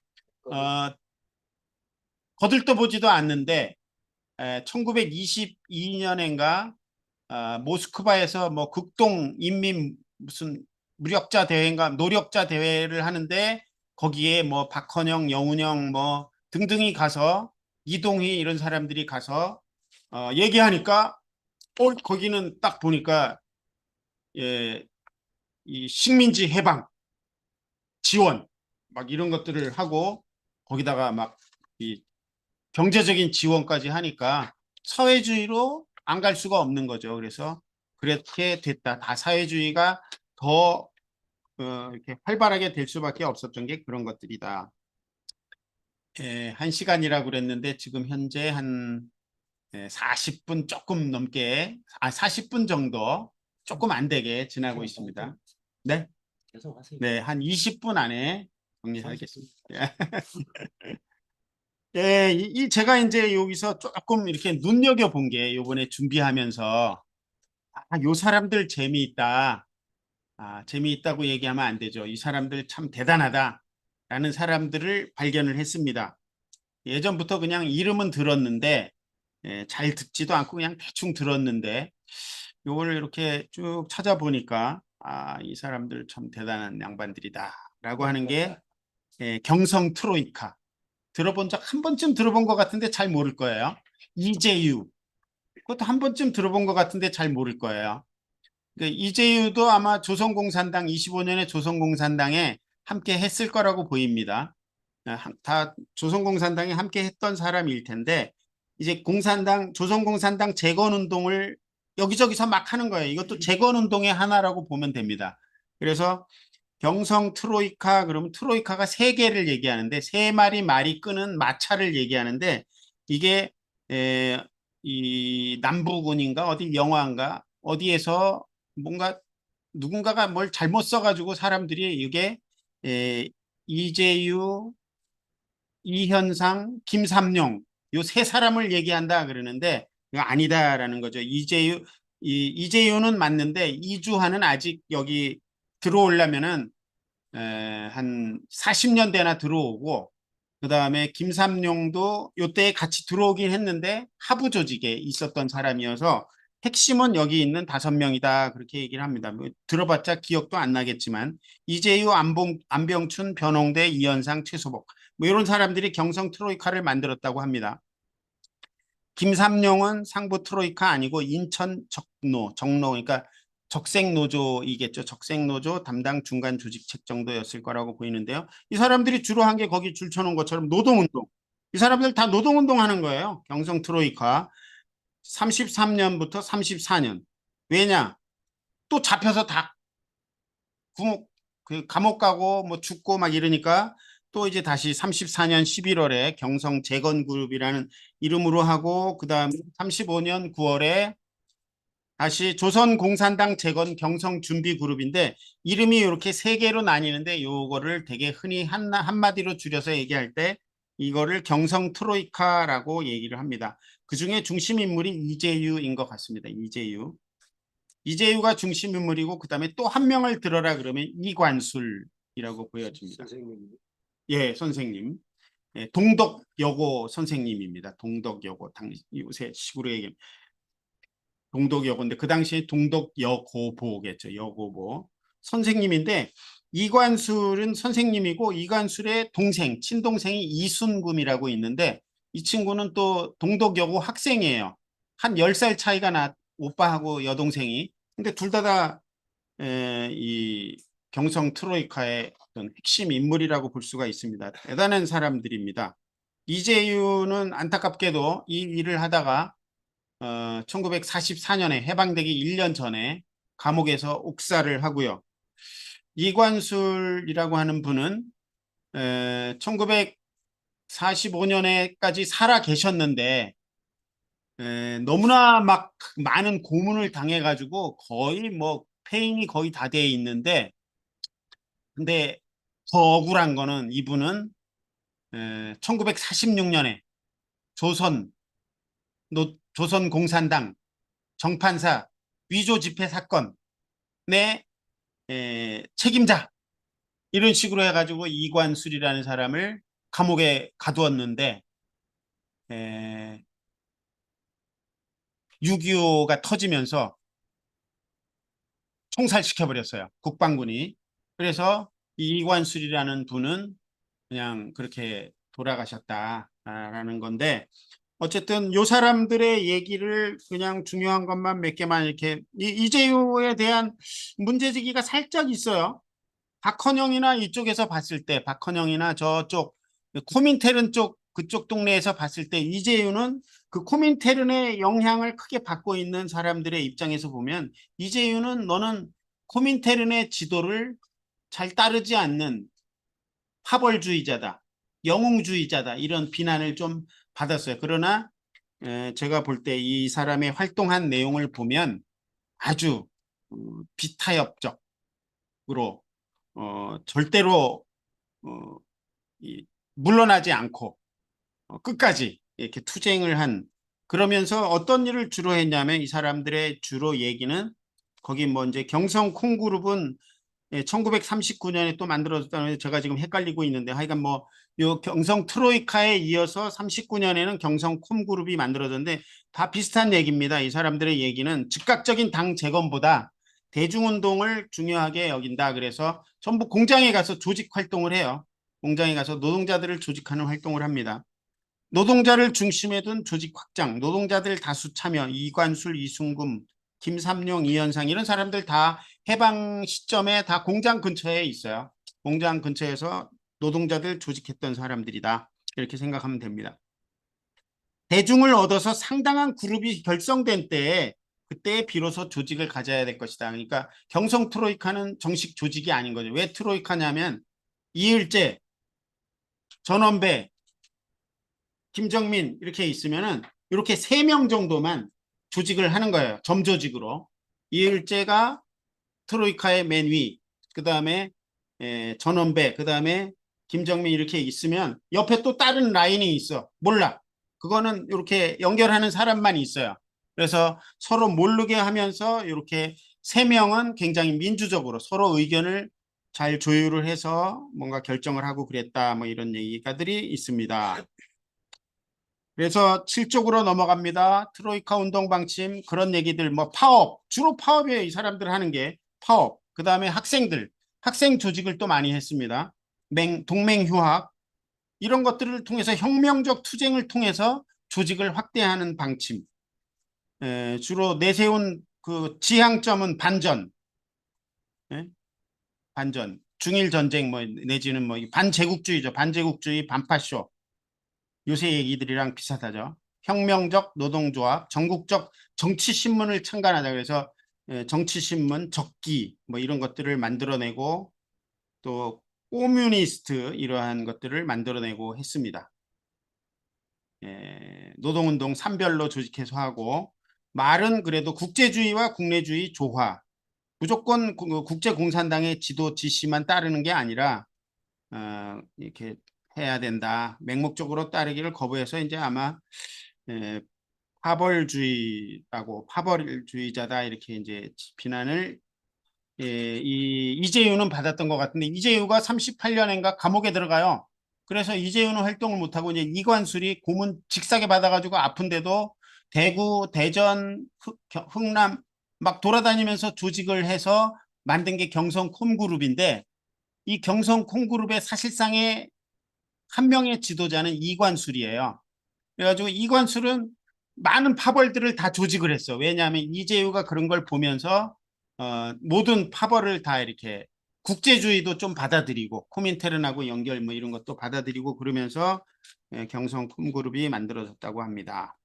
거들떠보지도 않는데 1922년인가 모스크바에서 뭐 극동 인민 무슨 무력자 대회인가 노력자 대회를 하는데 거기에 뭐 박헌영, 영운영 뭐 등등이 가서 이동희 이런 사람들이 가서 얘기하니까 거기는 딱 보니까 예, 이 식민지 해방 지원 막 이런 것들을 하고 거기다가 막 이 경제적인 지원까지 하니까 사회주의로 안 갈 수가 없는 거죠. 그래서 그렇게 됐다. 다 사회주의가 더 이렇게 활발하게 될 수밖에 없었던 게 그런 것들이다. 1시간이라고 그랬는데 지금 현재 한 40분 조금 넘게 40분 정도 조금 안 되게 지나고 있습니다. 네? 네, 한 20분 안에 정리하겠습니다. 예, 제가 이제 여기서 조금 이렇게 눈여겨본 게 요번에 준비하면서 요 사람들 재미있다. 재미있다고 얘기하면 안 되죠. 이 사람들 참 대단하다라는 사람들을 발견을 했습니다. 예전부터 그냥 이름은 들었는데 잘 듣지도 않고 그냥 대충 들었는데 요걸 이렇게 쭉 찾아보니까 이 사람들 참 대단한 양반들이다라고 하는 게 경성 트로이카. 들어본 적 한 번쯤 들어본 것 같은데 잘 모를 거예요. 이재유. 그것도 한 번쯤 들어본 것 같은데 잘 모를 거예요. 이재유도 아마 조선공산당 25년에 조선공산당에 함께 했을 거라고 보입니다. 다 조선공산당에 함께 했던 사람일 텐데 이제 조선공산당 재건운동을 여기저기서 막 하는 거예요. 이것도 재건운동의 하나라고 보면 됩니다. 그래서 경성 트로이카 그러면 트로이카가 세 개를 얘기하는데 세 마리 말이 끄는 마차를 얘기하는데 이게 이 남부군인가 어디 영화인가 어디에서 뭔가 누군가가 뭘 잘못 써가지고 사람들이 이게 이재유, 이현상, 김삼룡 요 세 사람을 얘기한다 그러는데 이거 아니다라는 거죠. 이재유는 맞는데 이주하는 아직 여기 들어오려면은 한 40년대나 들어오고 그 다음에 김삼룡도 요때 같이 들어오긴 했는데 하부 조직에 있었던 사람이어서 핵심은 여기 있는 5명이다 그렇게 얘기를 합니다. 뭐 들어봤자 기억도 안 나겠지만 이재유, 안병춘, 변홍대, 이현상, 최소복 뭐 이런 사람들이 경성 트로이카를 만들었다고 합니다. 김삼룡은 상부 트로이카 아니고 인천 정로 그러니까 적색노조이겠죠. 적색노조 담당 중간 조직책 정도였을 거라고 보이는데요. 이 사람들이 주로 한 게 거기 줄쳐놓은 것처럼 노동운동. 이 사람들 다 노동운동 하는 거예요. 경성 트로이카. 33년부터 34년. 왜냐? 또 잡혀서 다 감옥 가고 뭐 죽고 막 이러니까 또 이제 다시 34년 11월에 경성 재건그룹이라는 이름으로 하고 그다음 35년 9월에 다시 조선공산당 재건 경성준비그룹인데 이름이 이렇게 세 개로 나뉘는데 요거를 되게 흔히 한마디로 줄여서 얘기할 때 이거를 경성 트로이카라고 얘기를 합니다. 그중에 중심 인물이 이재유인 것 같습니다. 이재유. 이재유가 중심 인물이고 그다음에 또 한 명을 들어라 그러면 이관술이라고 보여집니다. 선생님. 예, 선생님. 예, 동덕여고 선생님입니다. 동덕여고 요새 시구로 얘기하면 동덕여고인데 그 당시에 동덕여고보겠죠. 여고보 선생님인데 이관술은 선생님이고 이관술의 동생 친동생이 이순금이라고 있는데 이 친구는 또 동덕여고 학생이에요. 한 10살 차이가 나 오빠하고 여동생이. 근데 둘 다 이 경성 트로이카의 어떤 핵심 인물이라고 볼 수가 있습니다. 대단한 사람들입니다. 이재유는 안타깝게도 이 일을 하다가 1944년에 해방되기 1년 전에 감옥에서 옥살을 하고요. 이관술이라고 하는 분은 1945년에까지 살아 계셨는데 너무나 막 많은 고문을 당해가지고 거의 뭐 폐인이 거의 다 돼 있는데 근데 더 억울한 거는 이분은 1946년에 조선공산당 정판사 위조 집회 사건의 책임자 이런 식으로 해가지고 이관술이라는 사람을 감옥에 가두었는데 6.25가 터지면서 총살시켜버렸어요. 국방군이. 그래서 이관술이라는 분은 그냥 그렇게 돌아가셨다라는 건데 어쨌든 요 사람들의 얘기를 그냥 중요한 것만 몇 개만 이렇게 이재유에 대한 문제제기가 살짝 있어요. 박헌영이나 이쪽에서 봤을 때 박헌영이나 저쪽 코민테른 쪽 그쪽 동네에서 봤을 때 이재유는 그 코민테른의 영향을 크게 받고 있는 사람들의 입장에서 보면 이재유는 너는 코민테른의 지도를 잘 따르지 않는 파벌주의자다, 영웅주의자다 이런 비난을 좀 받았어요. 그러나 제가 볼 때 이 사람의 활동한 내용을 보면 아주 비타협적으로 절대로 물러나지 않고 끝까지 이렇게 투쟁을 한 그러면서 어떤 일을 주로 했냐면 이 사람들의 주로 얘기는 거기 뭐 이제 경성 콩그룹은 1939년에 또 만들어졌다는 제가 지금 헷갈리고 있는데 하여간 뭐 요 경성 트로이카에 이어서 39년에는 경성 콩그룹이 만들어졌는데 다 비슷한 얘기입니다. 이 사람들의 얘기는 즉각적인 당 재건보다 대중운동을 중요하게 여긴다. 그래서 전부 공장에 가서 조직 활동을 해요. 공장에 가서 노동자들을 조직하는 활동을 합니다. 노동자를 중심에 둔 조직 확장, 노동자들 다수 참여, 이관술, 이순금, 김삼룡, 이현상 이런 사람들 다 해방 시점에 다 공장 근처에 있어요. 공장 근처에서 노동자들 조직했던 사람들이다. 이렇게 생각하면 됩니다. 대중을 얻어서 상당한 그룹이 결성된 때에 그때 비로소 조직을 가져야 될 것이다. 그러니까 경성 트로이카는 정식 조직이 아닌 거죠. 왜 트로이카냐면 이을제, 전원배, 김정민 이렇게 있으면은 이렇게 3명 정도만 조직을 하는 거예요. 점조직으로. 이을제가 트로이카의 맨 위, 그 다음에 전원배, 그 다음에 김정민 이렇게 있으면 옆에 또 다른 라인이 있어. 몰라. 그거는 이렇게 연결하는 사람만 있어요. 그래서 서로 모르게 하면서 이렇게 3명은 굉장히 민주적으로 서로 의견을 잘 조율을 해서 뭔가 결정을 하고 그랬다. 뭐 이런 얘기가들이 있습니다. 그래서 7쪽으로 넘어갑니다. 트로이카 운동 방침 그런 얘기들 뭐 파업 주로 파업이에요. 이 사람들 하는 게 파업 그 다음에 학생들 학생 조직을 또 많이 했습니다. 동맹휴학 이런 것들을 통해서 혁명적 투쟁을 통해서 조직을 확대하는 방침 주로 내세운 그 지향점은 반전, 예? 반전, 중일 전쟁 뭐 내지는 뭐 반제국주의죠. 반제국주의, 반파쇼. 요새 얘기들이랑 비슷하죠. 혁명적 노동조합, 전국적 정치신문을 창간하자. 그래서 정치신문, 적기 뭐 이런 것들을 만들어내고 또 코뮤니스트 이러한 것들을 만들어내고 했습니다. 노동운동 산별로 조직해서 하고 말은 그래도 국제주의와 국내주의 조화 무조건 국제공산당의 지도 지시만 따르는 게 아니라 이렇게 해야 된다. 맹목적으로 따르기를 거부해서 이제 아마 에, 파벌주의자다 이렇게 이제 비난을 이 이재유는 받았던 것 같은데 이재유가 38년인가 감옥에 들어가요. 그래서 이재유는 활동을 못하고 이제 이관술이 고문 직사게 받아가지고 아픈데도 대구, 대전, 흥남 막 돌아다니면서 조직을 해서 만든 게 경성콤그룹인데 이 경성콤그룹의 사실상의 한 명의 지도자는 이관술이에요. 그래가지고 이관술은 많은 파벌들을 다 조직을 했어. 왜냐하면 이재유가 그런 걸 보면서 모든 파벌을 다 이렇게 국제주의도 좀 받아들이고 코민테른하고 연결 뭐 이런 것도 받아들이고 그러면서 경성콤그룹이 만들어졌다고 합니다.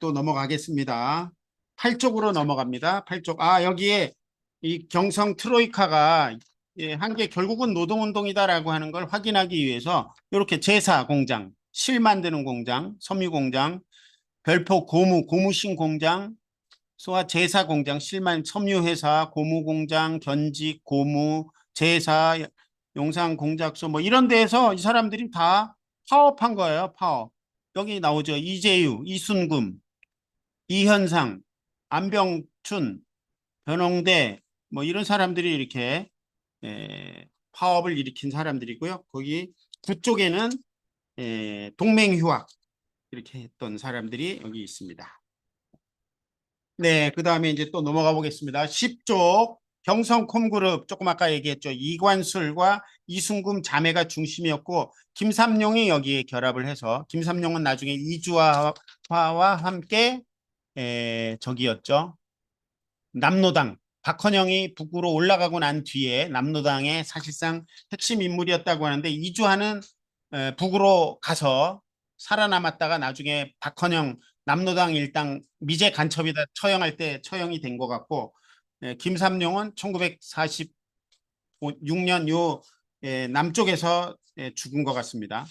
또 넘어가겠습니다. 8쪽으로 넘어갑니다. 8쪽. 여기에 이 경성 트로이카가 한 게 결국은 노동운동이다라고 하는 걸 확인하기 위해서 이렇게 제사 공장, 실 만드는 공장, 섬유 공장, 별포 고무신 공장, 소화 제사 공장, 실만 섬유회사, 고무 공장, 견직, 고무, 제사, 용산 공작소 뭐 이런 데에서 이 사람들이 다 파업한 거예요. 파업. 여기 나오죠. 이재유, 이순금, 이현상, 안병춘, 변홍대 뭐 이런 사람들이 이렇게 파업을 일으킨 사람들이고요. 거기 그쪽에는 동맹휴학 이렇게 했던 사람들이 여기 있습니다. 네, 그 다음에 이제 또 넘어가 보겠습니다. 10쪽 경성콤그룹 조금 아까 얘기했죠. 이관술과 이순금 자매가 중심이었고 김삼룡이 여기에 결합을 해서 김삼룡은 나중에 이주화와 함께 저기였죠. 남로당 박헌영이 북으로 올라가고 난 뒤에 남로당의 사실상 핵심 인물이었다고 하는데 이주하는 북으로 가서 살아남았다가 나중에 박헌영 남로당 일당 미제 간첩이다 처형할 때 처형이 된 것 같고 김삼룡은 1946년 요 남쪽에서 죽은 것 같습니다.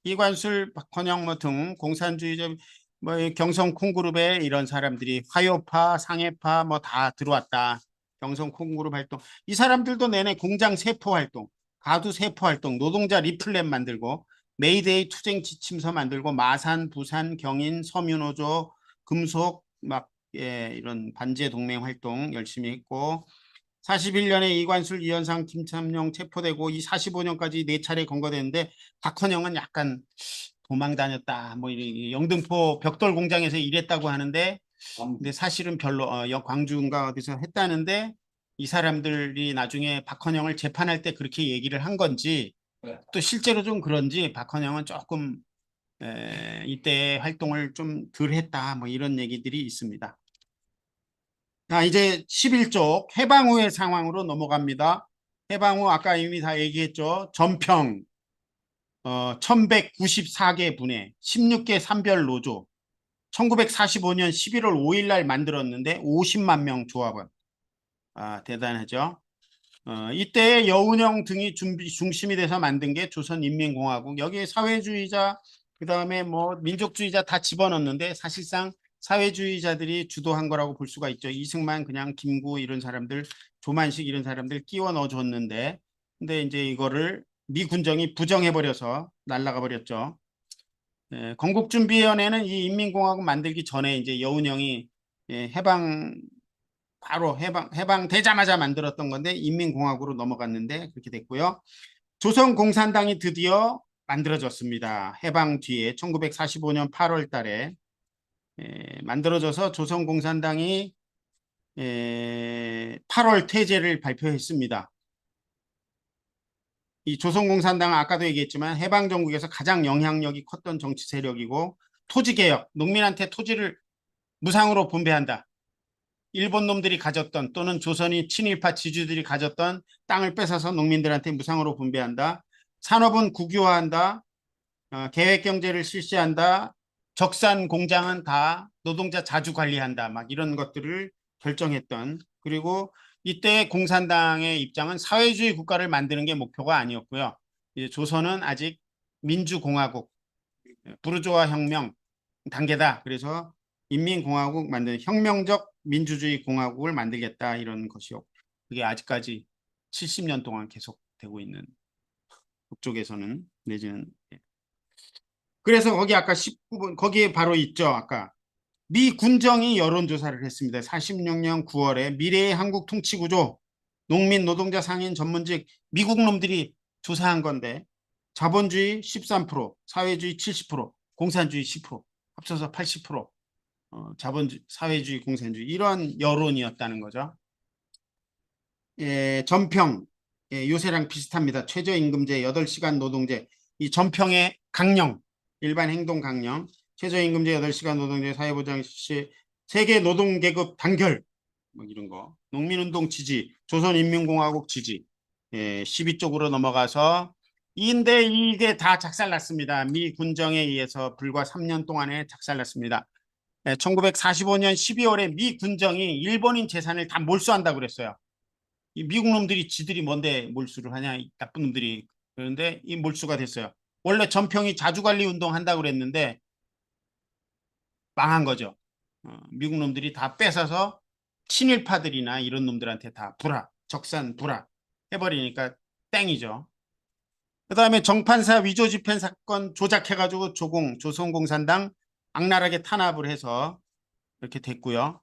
이관술, 박헌영 뭐 등 공산주의자 뭐 경성콩그룹에 이런 사람들이 화요파, 상해파 뭐 다 들어왔다. 경성콩그룹 활동. 이 사람들도 내내 공장 세포 활동, 가두 세포 활동, 노동자 리플렛 만들고 메이데이 투쟁 지침서 만들고 마산, 부산, 경인, 섬유노조, 금속 막 이런 반제 동맹 활동 열심히 했고 41년에 이관술, 이현상, 김삼룡 체포되고 이 45년까지 네 차례 검거됐는데 박헌영은 약간 도망 다녔다. 뭐 영등포 벽돌 공장에서 일했다고 하는데 근데 사실은 별로 광주인가 어디서 했다는데 이 사람들이 나중에 박헌영을 재판할 때 그렇게 얘기를 한 건지 또 실제로 좀 그런지 박헌영은 조금 이때 활동을 좀 덜 했다. 뭐 이런 얘기들이 있습니다. 이제 11쪽 해방 후의 상황으로 넘어갑니다. 해방 후 아까 이미 다 얘기했죠. 전평 1194개 분해 16개 산별 노조 1945년 11월 5일 날 만들었는데 50만 명 조합원 대단하죠. 이때 여운형 등이 중심이 돼서 만든 게 조선인민공화국 여기에 사회주의자 그다음에 뭐 민족주의자 다 집어넣는데 사실상 사회주의자들이 주도한 거라고 볼 수가 있죠. 이승만 그냥 김구 이런 사람들 조만식 이런 사람들 끼워 넣어줬는데 근데 이제 이거를 미 군정이 부정해버려서 날라가 버렸죠. 건국준비위원회는 이 인민공화국 만들기 전에 이제 여운형이 해방 바로 해방되자마자 만들었던 건데 인민공화국으로 넘어갔는데 그렇게 됐고요. 조선공산당이 드디어 만들어졌습니다. 해방 뒤에 1945년 8월 달에 만들어져서 조선공산당이 8월 퇴제를 발표했습니다. 이 조선공산당은 아까도 얘기했지만 해방정국에서 가장 영향력이 컸던 정치 세력이고 토지개혁, 농민한테 토지를 무상으로 분배한다. 일본 놈들이 가졌던 또는 조선이 친일파 지주들이 가졌던 땅을 뺏어서 농민들한테 무상으로 분배한다. 산업은 국유화한다. 계획경제를 실시한다. 적산 공장은 다 노동자 자주 관리한다. 막 이런 것들을 결정했던, 그리고 이때 공산당의 입장은 사회주의 국가를 만드는 게 목표가 아니었고요. 이제 조선은 아직 민주공화국, 부르주아 혁명 단계다. 그래서 인민공화국 만드는 혁명적 민주주의 공화국을 만들겠다 이런 것이요. 그게 아직까지 70년 동안 계속되고 있는, 북쪽에서는 내지는. 그래서 거기 아까 19분 거기에 바로 있죠. 아까 미 군정이 여론조사를 했습니다. 46년 9월에 미래의 한국 통치구조 농민 노동자 상인 전문직 미국 놈들이 조사한 건데, 자본주의 13%, 사회주의 70%, 공산주의 10%, 합쳐서 80%, 자본주의, 사회주의, 공산주의 이런 여론이었다는 거죠. 예, 전평, 예, 요새랑 비슷합니다. 최저임금제, 8시간 노동제, 이 전평의 강령, 일반 행동 강령, 최저임금제, 8시간 노동제, 사회보장 실시, 세계 노동계급 단결, 뭐 이런 거, 농민운동 지지, 조선인민공화국 지지, 예, 12쪽으로 넘어가서 인데 이게 다 작살났습니다. 미 군정에 의해서 불과 3년 동안에 작살났습니다. 1945년 12월에 미 군정이 일본인 재산을 다 몰수한다고 그랬어요. 이 미국 놈들이 지들이 뭔데 몰수를 하냐, 이 나쁜 놈들이. 그런데 이 몰수가 됐어요. 원래 전평이 자주관리 운동 한다고 그랬는데 망한 거죠. 미국 놈들이 다 뺏어서 친일파들이나 이런 놈들한테 다 불화, 적산 불화 해버리니까 땡이죠. 그 다음에 정판사 위조 집행 사건 조작해가지고 조선공산당 악랄하게 탄압을 해서 이렇게 됐고요.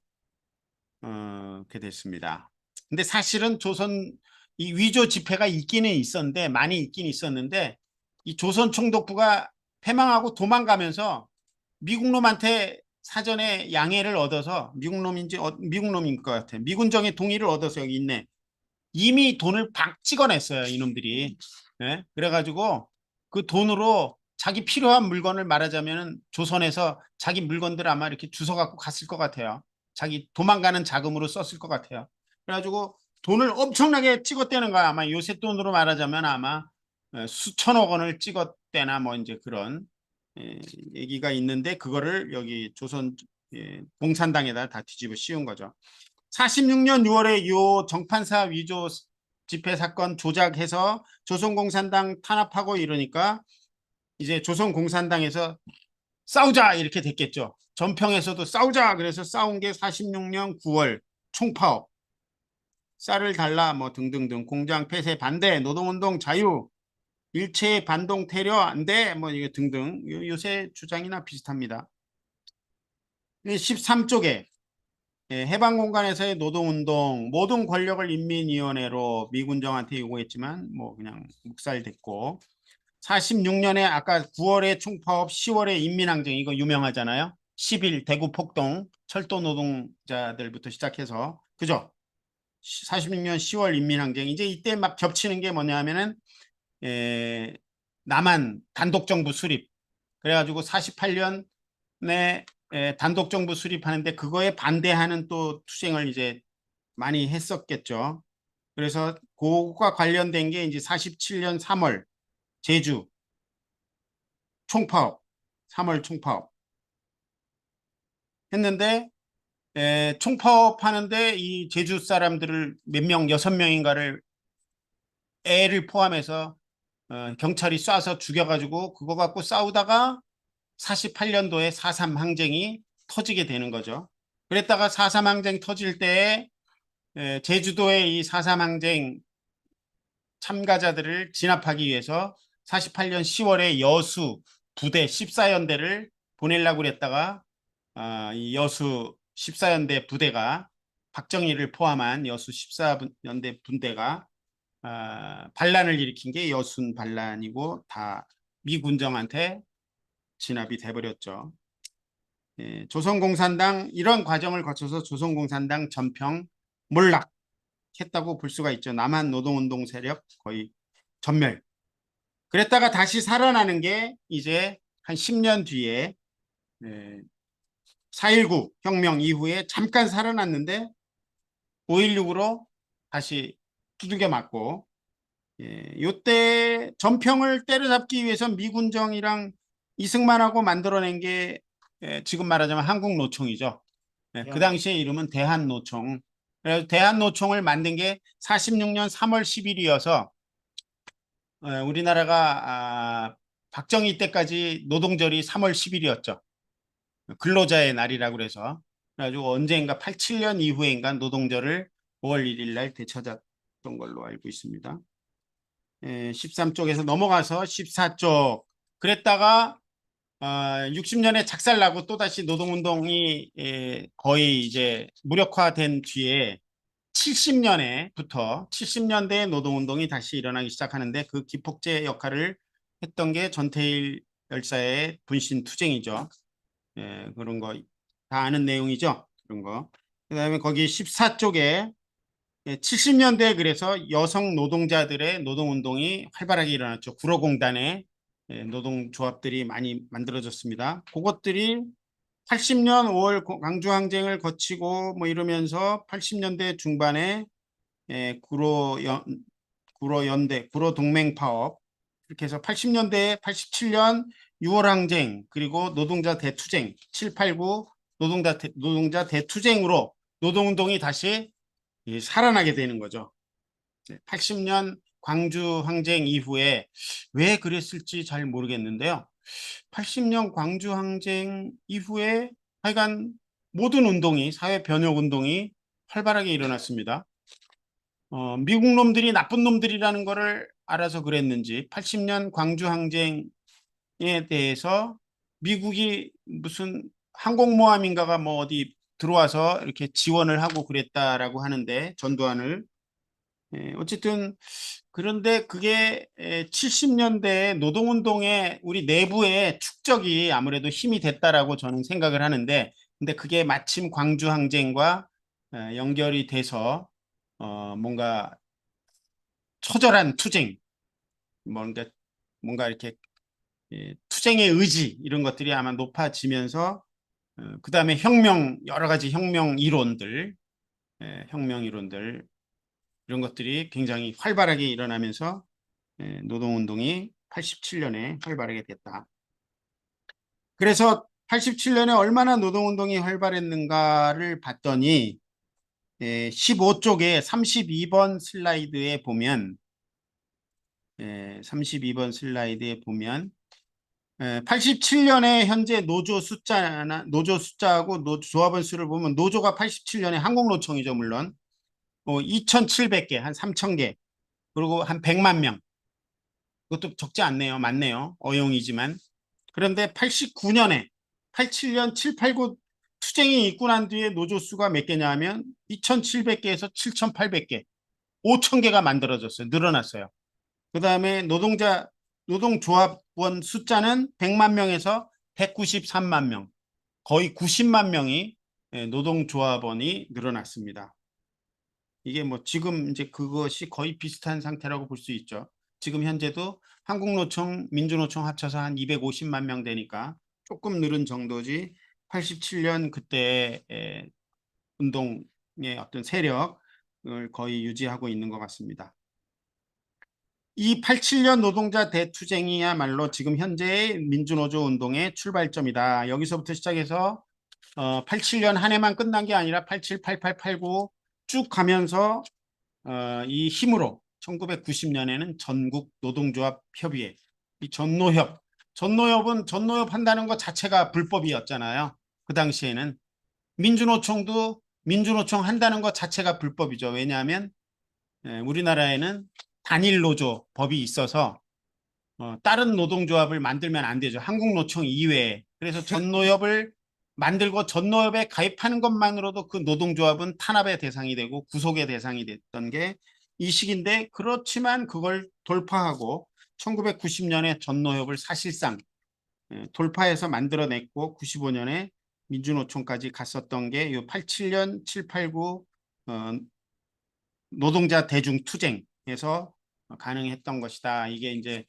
그렇게 됐습니다. 근데 사실은 조선 이 위조 지폐가 있기는 있었는데, 많이 있긴 있었는데, 이 조선 총독부가 패망하고 도망가면서 미국 놈한테 사전에 양해를 얻어서, 미국 놈인지 미국 놈인 것 같아. 미군정의 동의를 얻어서 여기 있네. 이미 돈을 박 찍어냈어요, 이놈들이. 네? 그래가지고 그 돈으로 자기 필요한 물건을 말하자면 조선에서 자기 물건들 아마 이렇게 주워 갖고 갔을 것 같아요. 자기 도망가는 자금으로 썼을 것 같아요. 그래가지고 돈을 엄청나게 찍었다는 거야. 아마 요새 돈으로 말하자면 아마 수천억 원을 찍었대나 뭐 이제 그런 얘기가 있는데, 그거를 여기 조선 공산당에다 다 뒤집어 씌운 거죠. 46년 6월에 요 정판사 위조 집회 사건 조작해서 조선공산당 탄압하고 이러니까 이제 조선공산당에서 싸우자 이렇게 됐겠죠. 전평에서도 싸우자 그래서 싸운 게 46년 9월 총파업, 쌀을 달라 뭐 등등등, 공장 폐쇄 반대, 노동운동 자유, 일체 반동 테러 안돼 뭐 이게 등등, 요새 주장이나 비슷합니다. 13쪽에 해방 공간에서의 노동운동, 모든 권력을 인민위원회로 미군정한테 요구했지만 뭐 그냥 묵살됐고, 46년에 아까 9월에 총파업, 10월에 인민항쟁, 이거 유명하잖아요. 10일 대구 폭동, 철도 노동자들부터 시작해서, 그죠? 46년 10월 인민항쟁. 이제 이때 막 겹치는 게 뭐냐면은 남한 단독정부 수립. 그래가지고 48년에 단독정부 수립하는데 그거에 반대하는 또 투쟁을 이제 많이 했었겠죠. 그래서 그거와 관련된 게 이제 47년 3월 제주 총파업, 3월 총파업 했는데, 총파업 하는데 이 제주 사람들을 몇 명, 6명인가를 애를 포함해서 경찰이 쏴서 죽여가지고 그거 갖고 싸우다가 48년도에 4.3 항쟁이 터지게 되는 거죠. 그랬다가 4.3 항쟁 터질 때 제주도의 이 4.3 항쟁 참가자들을 진압하기 위해서 48년 10월에 여수 부대 14연대를 보내려고 그랬다가 이 여수 14연대 부대가, 박정희를 포함한 여수 14연대 분대가 반란을 일으킨 게 여순 반란이고 다 미군정한테 진압이 돼버렸죠. 조선공산당 이런 과정을 거쳐서 조선공산당 전평 몰락했다고 볼 수가 있죠. 남한 노동운동 세력 거의 전멸. 그랬다가 다시 살아나는 게 이제 한 10년 뒤에 4.19 혁명 이후에 잠깐 살아났는데 5.16으로 다시 두들겨 맞고, 요때 전평을 때려잡기 위해서 미군정이랑 이승만하고 만들어낸 게 지금 말하자면 한국노총이죠. 그 당시에 이름은 대한노총. 그래서 대한노총을 만든 게 46년 3월 10일이어서 우리나라가 박정희 때까지 노동절이 3월 10일이었죠. 근로자의 날이라고 그래서. 그래가지고 언젠가 87년 이후에인가 노동절을 5월 1일 날 되찾았던 걸로 알고 있습니다. 13쪽에서 넘어가서 14쪽. 그랬다가 60년에 작살나고 또다시 노동운동이 거의 이제 무력화된 뒤에 70년에부터 70년대 노동운동이 다시 일어나기 시작하는데 그 기폭제 역할을 했던 게 전태일 열사의 분신투쟁이죠. 그런 거 다 아는 내용이죠. 그런 거. 그다음에 거기 14쪽에 70년대에 그래서 여성 노동자들의 노동운동이 활발하게 일어났죠. 구로공단에 노동조합들이 많이 만들어졌습니다. 그것들이 80년 5월 광주항쟁을 거치고 뭐 이러면서 80년대 중반에 구로연대, 구로동맹파업 이렇게 해서 80년대에 87년 6월 항쟁 그리고 노동자 대투쟁 7, 8, 9 노동자 대투쟁으로 노동운동이 다시 살아나게 되는 거죠. 80년 광주 항쟁 이후에 왜 그랬을지 잘 모르겠는데요. 80년 광주 항쟁 이후에 하여간 모든 운동이 사회 변혁 운동이 활발하게 일어났습니다. 미국 놈들이 나쁜 놈들이라는 거를 알아서 그랬는지 80년 광주 항쟁에 대해서 미국이 무슨 항공모함인가가 뭐 어디 들어와서 이렇게 지원을 하고 그랬다라고 하는데 전두환을 어쨌든 그런데 그게 70년대 노동운동의 우리 내부의 축적이 아무래도 힘이 됐다라고 저는 생각을 하는데 근데 그게 마침 광주항쟁과 연결이 돼서 뭔가 처절한 투쟁 뭔가 이렇게 투쟁의 의지 이런 것들이 아마 높아지면서 그 다음에 여러 가지 혁명 이론들 이런 것들이 굉장히 활발하게 일어나면서 노동운동이 87년에 활발하게 됐다. 그래서 87년에 얼마나 노동운동이 활발했는가를 봤더니 15쪽에 32번 슬라이드에 보면 32번 슬라이드에 보면 87년에 현재 노조 숫자하고 조합원 수를 보면 노조가 87년에 한국노총이죠 물론 2,700개 한 3,000개 그리고 한 100만 명 그것도 적지 않네요. 많네요. 어용이지만. 그런데 89년에 87년 7, 8, 9 투쟁이 있고 난 뒤에 노조 수가 몇 개냐 하면 2,700개에서 7,800개 5,000개가 만들어졌어요. 늘어났어요. 그 다음에 노동조합원 숫자는 100만 명에서 193만 명 거의 90만 명이 노동조합원이 늘어났습니다. 이게 뭐 지금 이제 그것이 거의 비슷한 상태라고 볼 수 있죠. 지금 현재도 한국노총, 민주노총 합쳐서 한 250만 명 되니까 조금 늘은 정도지 87년 그때 운동의 어떤 세력을 거의 유지하고 있는 것 같습니다. 이 87년 노동자 대투쟁이야말로 지금 현재의 민주노조 운동의 출발점이다. 여기서부터 시작해서 87년 한 해만 끝난 게 아니라 87, 88, 89 쭉 가면서 이 힘으로 1990년에는 전국 노동조합 협의회, 이 전노협은 전노협 한다는 것 자체가 불법이었잖아요. 그 당시에는 민주노총도 민주노총 한다는 것 자체가 불법이죠. 왜냐하면 우리나라에는 단일 노조 법이 있어서 다른 노동조합을 만들면 안 되죠. 한국노총 이외에. 그래서 전노협을 만들고 전노협에 가입하는 것만으로도 그 노동조합은 탄압의 대상이 되고 구속의 대상이 됐던 게 이 시기인데 그렇지만 그걸 돌파하고 1990년에 전노협을 사실상 돌파해서 만들어냈고 95년에 민주노총까지 갔었던 게 이 87년 789 노동자 대중투쟁에서 가능했던 것이다. 이게 이제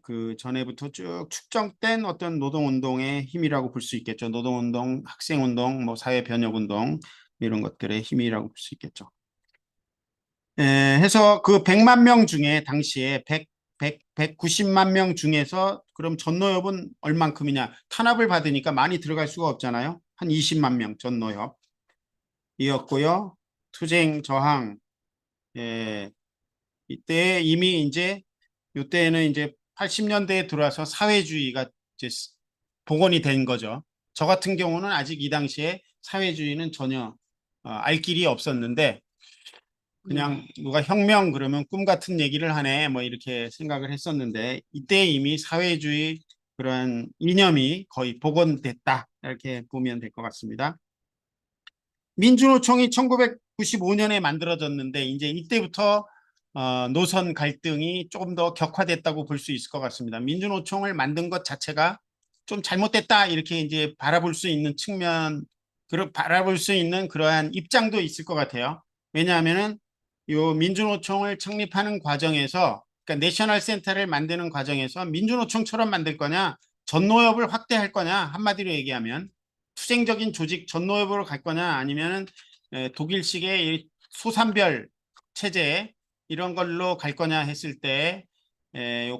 그 전에부터 쭉 축적된 어떤 노동운동의 힘이라고 볼 수 있겠죠. 노동운동, 학생운동, 뭐 사회변혁운동 이런 것들의 힘이라고 볼 수 있겠죠. 해서 그 100만 명 중에 당시에 190만 명 중에서 그럼 전노협은 얼만큼이냐? 탄압을 받으니까 많이 들어갈 수가 없잖아요. 한 20만 명 전노협이었고요. 투쟁 저항 이때 이미 이제 이때는 이제 80년대에 들어와서 사회주의가 이제 복원이 된 거죠. 저 같은 경우는 아직 이 당시에 사회주의는 전혀 알 길이 없었는데 그냥 누가 혁명 그러면 꿈 같은 얘기를 하네 뭐 이렇게 생각을 했었는데 이때 이미 사회주의 그런 이념이 거의 복원됐다 이렇게 보면 될 것 같습니다. 민주노총이 1995년에 만들어졌는데 이제 이때부터 노선 갈등이 조금 더 격화됐다고 볼 수 있을 것 같습니다. 민주노총을 만든 것 자체가 좀 잘못됐다 이렇게 이제 바라볼 수 있는 바라볼 수 있는 그러한 입장도 있을 것 같아요. 왜냐하면은 요 민주노총을 창립하는 과정에서 그러니까 내셔널 센터를 만드는 과정에서 민주노총처럼 만들 거냐 전노협을 확대할 거냐 한마디로 얘기하면 투쟁적인 조직 전노협으로 갈 거냐 아니면은 독일식의 소산별 체제 이런 걸로 갈 거냐 했을 때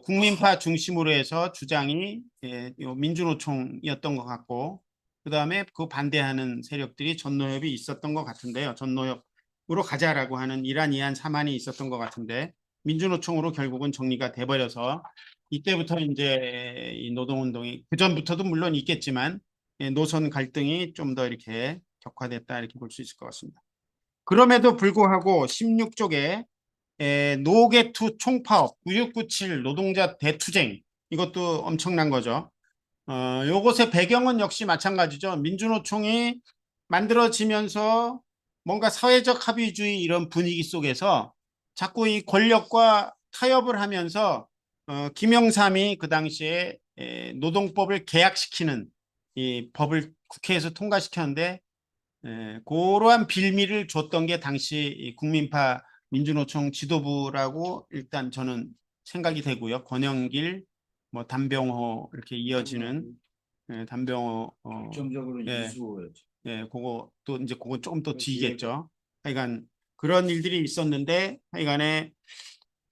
국민파 중심으로 해서 주장이 민주노총이었던 것 같고 그 다음에 그 반대하는 세력들이 전노협이 있었던 것 같은데요. 전노협으로 가자라고 하는 이란 사만이 있었던 것 같은데 민주노총으로 결국은 정리가 돼버려서 이때부터 이제 이 노동운동이 그 전부터도 물론 있겠지만 노선 갈등이 좀 더 이렇게 격화됐다 이렇게 볼 수 있을 것 같습니다. 그럼에도 불구하고 16쪽에 노개투 총파업 9697 노동자 대투쟁 이것도 엄청난 거죠. 요것의 배경은 역시 마찬가지죠. 민주노총이 만들어지면서 뭔가 사회적 합의주의 이런 분위기 속에서 자꾸 이 권력과 타협을 하면서 김영삼이 그 당시에 노동법을 개약시키는 이 법을 국회에서 통과시켰는데 그러한 빌미를 줬던 게 당시 국민파 민주노총 지도부라고 일단 저는 생각이 되고요. 권영길, 뭐 담병호 이렇게 이어지는 담병호 결정적으로 이수호였죠. 그거 또 이제 그거 조금 더 뒤겠죠. 하여간 그런 일들이 있었는데 하여간에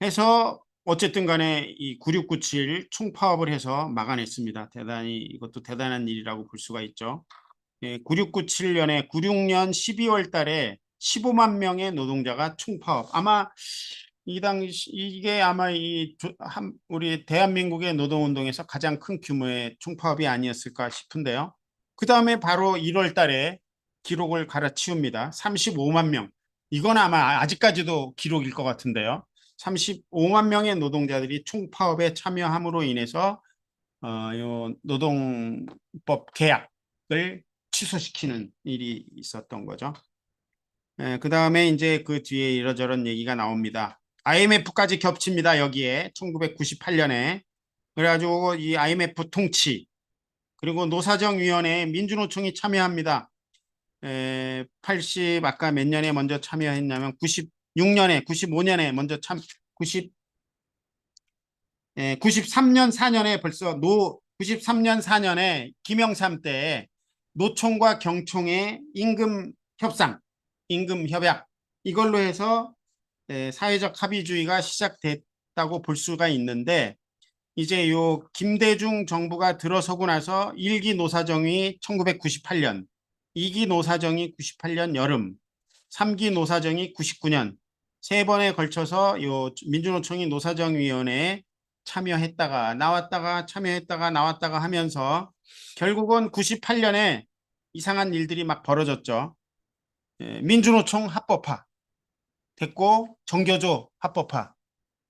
해서 어쨌든 간에 이 9697 총파업을 해서 막아냈습니다. 대단히 이것도 대단한 일이라고 볼 수가 있죠. 9697년에 96년 12월 달에 15만 명의 노동자가 총파업. 아마 이 당시 이게 아마 우리 대한민국의 노동운동에서 가장 큰 규모의 총파업이 아니었을까 싶은데요. 그 다음에 바로 1월 달에 기록을 갈아치웁니다. 35만 명. 이건 아마 아직까지도 기록일 것 같은데요. 35만 명의 노동자들이 총파업에 참여함으로 인해서 요 노동법 계약을 취소시키는 일이 있었던 거죠. 그 다음에 이제 그 뒤에 이러저런 얘기가 나옵니다. IMF까지 겹칩니다. 여기에 1998년에 그래가지고 이 IMF 통치 그리고 노사정위원회에 민주노총이 참여합니다. 80 아까 몇 년에 먼저 참여했냐면 96년에 95년에 먼저 93년 4년에 벌써 93년 4년에 김영삼 때 노총과 경총의 임금 협상, 임금 협약 이걸로 해서 사회적 합의주의가 시작됐다고 볼 수가 있는데 이제 요 김대중 정부가 들어서고 나서 1기 노사정이 1998년, 2기 노사정이 98년 여름, 3기 노사정이 99년 세 번에 걸쳐서 요 민주노총이 노사정위원회에 참여했다가 나왔다가 참여했다가 나왔다가 하면서 결국은 98년에 이상한 일들이 막 벌어졌죠. 민주노총 합법화 됐고 정교조 합법화.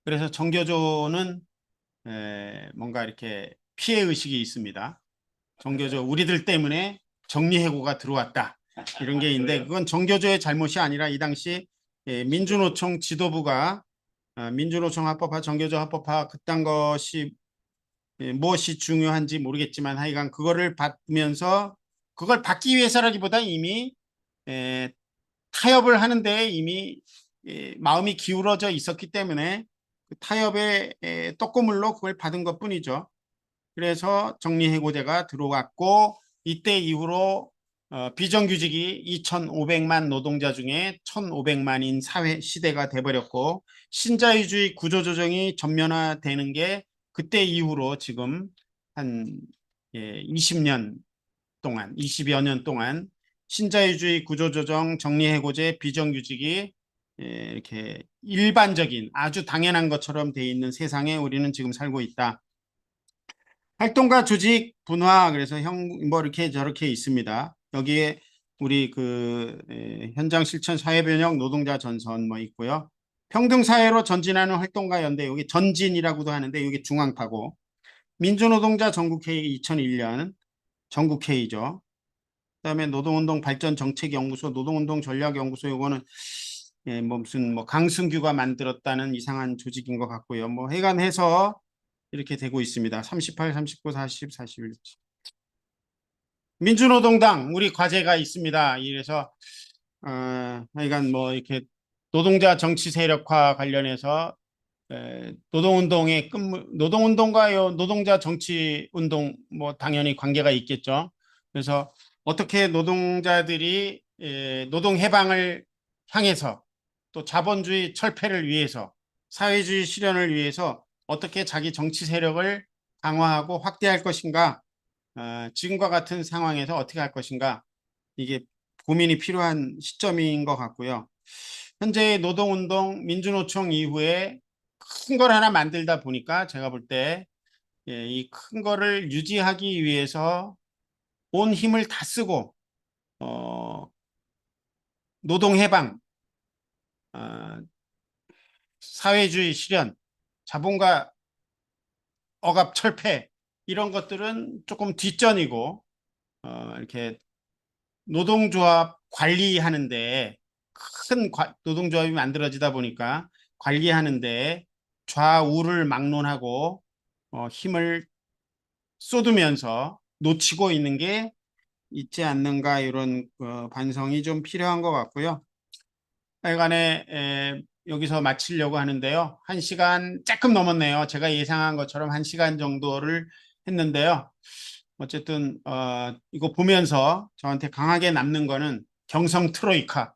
그래서 정교조는 뭔가 이렇게 피해 의식이 있습니다. 정교조 우리들 때문에 정리해고가 들어왔다. 이런 게 있는데 그건 정교조의 잘못이 아니라 이 당시 민주노총 지도부가 민주노총 합법화, 정교조 합법화 그딴 것이 무엇이 중요한지 모르겠지만 하여간 그거를 받으면서 그걸 받기 위해서라기보다 이미 타협을 하는데 이미 마음이 기울어져 있었기 때문에 그 타협의 떡고물로 그걸 받은 것뿐이죠. 그래서 정리해고제가 들어왔고 이때 이후로 비정규직이 2,500만 노동자 중에 1,500만인 사회 시대가 돼버렸고 신자유주의 구조조정이 전면화되는 게 그때 이후로 지금 한 20년 동안 20여 년 동안 신자유주의 구조조정 정리해고제 비정규직이 이렇게 일반적인 아주 당연한 것처럼 돼 있는 세상에 우리는 지금 살고 있다. 활동가 조직 분화 그래서 뭐 이렇게 저렇게 있습니다. 여기에 우리 그 현장 실천 사회변형 노동자 전선 뭐 있고요. 평등사회로 전진하는 활동가 연대 여기 전진이라고도 하는데 여기 중앙파고 민주노동자 전국회의 2001년 전국회의죠. 그다음에 노동운동 발전정책연구소 노동운동 전략연구소 요거는 뭐 무슨 뭐 강승규가 만들었다는 이상한 조직인 것 같고요. 뭐 해간 해서 이렇게 되고 있습니다. 38, 39, 40, 41. 민주노동당 우리 과제가 있습니다. 이래서 하여간 뭐 이렇게 노동자 정치 세력화 관련해서 노동운동의 노동운동과 노동자 정치 운동 뭐 당연히 관계가 있겠죠. 그래서 어떻게 노동자들이 노동 해방을 향해서 또 자본주의 철폐를 위해서 사회주의 실현을 위해서 어떻게 자기 정치 세력을 강화하고 확대할 것인가 지금과 같은 상황에서 어떻게 할 것인가 이게 고민이 필요한 시점인 것 같고요. 현재 노동운동 민주노총 이후에 큰 걸 하나 만들다 보니까 제가 볼 때 이 큰 거를 유지하기 위해서 온 힘을 다 쓰고 노동 해방, 사회주의 실현, 자본과 억압 철폐 이런 것들은 조금 뒷전이고 이렇게 노동조합 관리하는데 큰 노동조합이 만들어지다 보니까 관리하는데 좌우를 막론하고 힘을 쏟으면서 놓치고 있는 게 있지 않는가 이런 반성이 좀 필요한 것 같고요. 하여간에 여기서 마치려고 하는데요. 1시간 조금 넘었네요. 제가 예상한 것처럼 1시간 정도를 했는데요. 어쨌든 이거 보면서 저한테 강하게 남는 거는 경성 트로이카,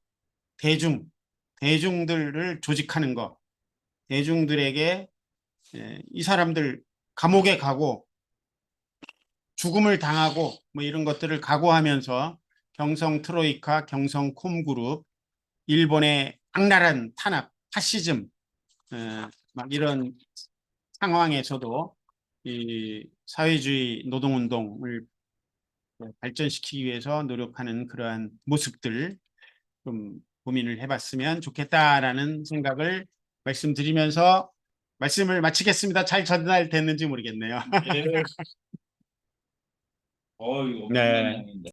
대중들을 조직하는 거, 대중들에게 이 사람들 감옥에 가고 죽음을 당하고 뭐 이런 것들을 각오하면서 경성 트로이카, 경성 콤그룹, 일본의 악랄한 탄압, 파시즘 막 이런 상황에서도 이 사회주의 노동운동을 발전시키기 위해서 노력하는 그러한 모습들 좀 고민을 해봤으면 좋겠다라는 생각을 말씀드리면서 말씀을 마치겠습니다. 잘 전달됐는지 모르겠네요. 예. 이거 네. 엄청난 양인데.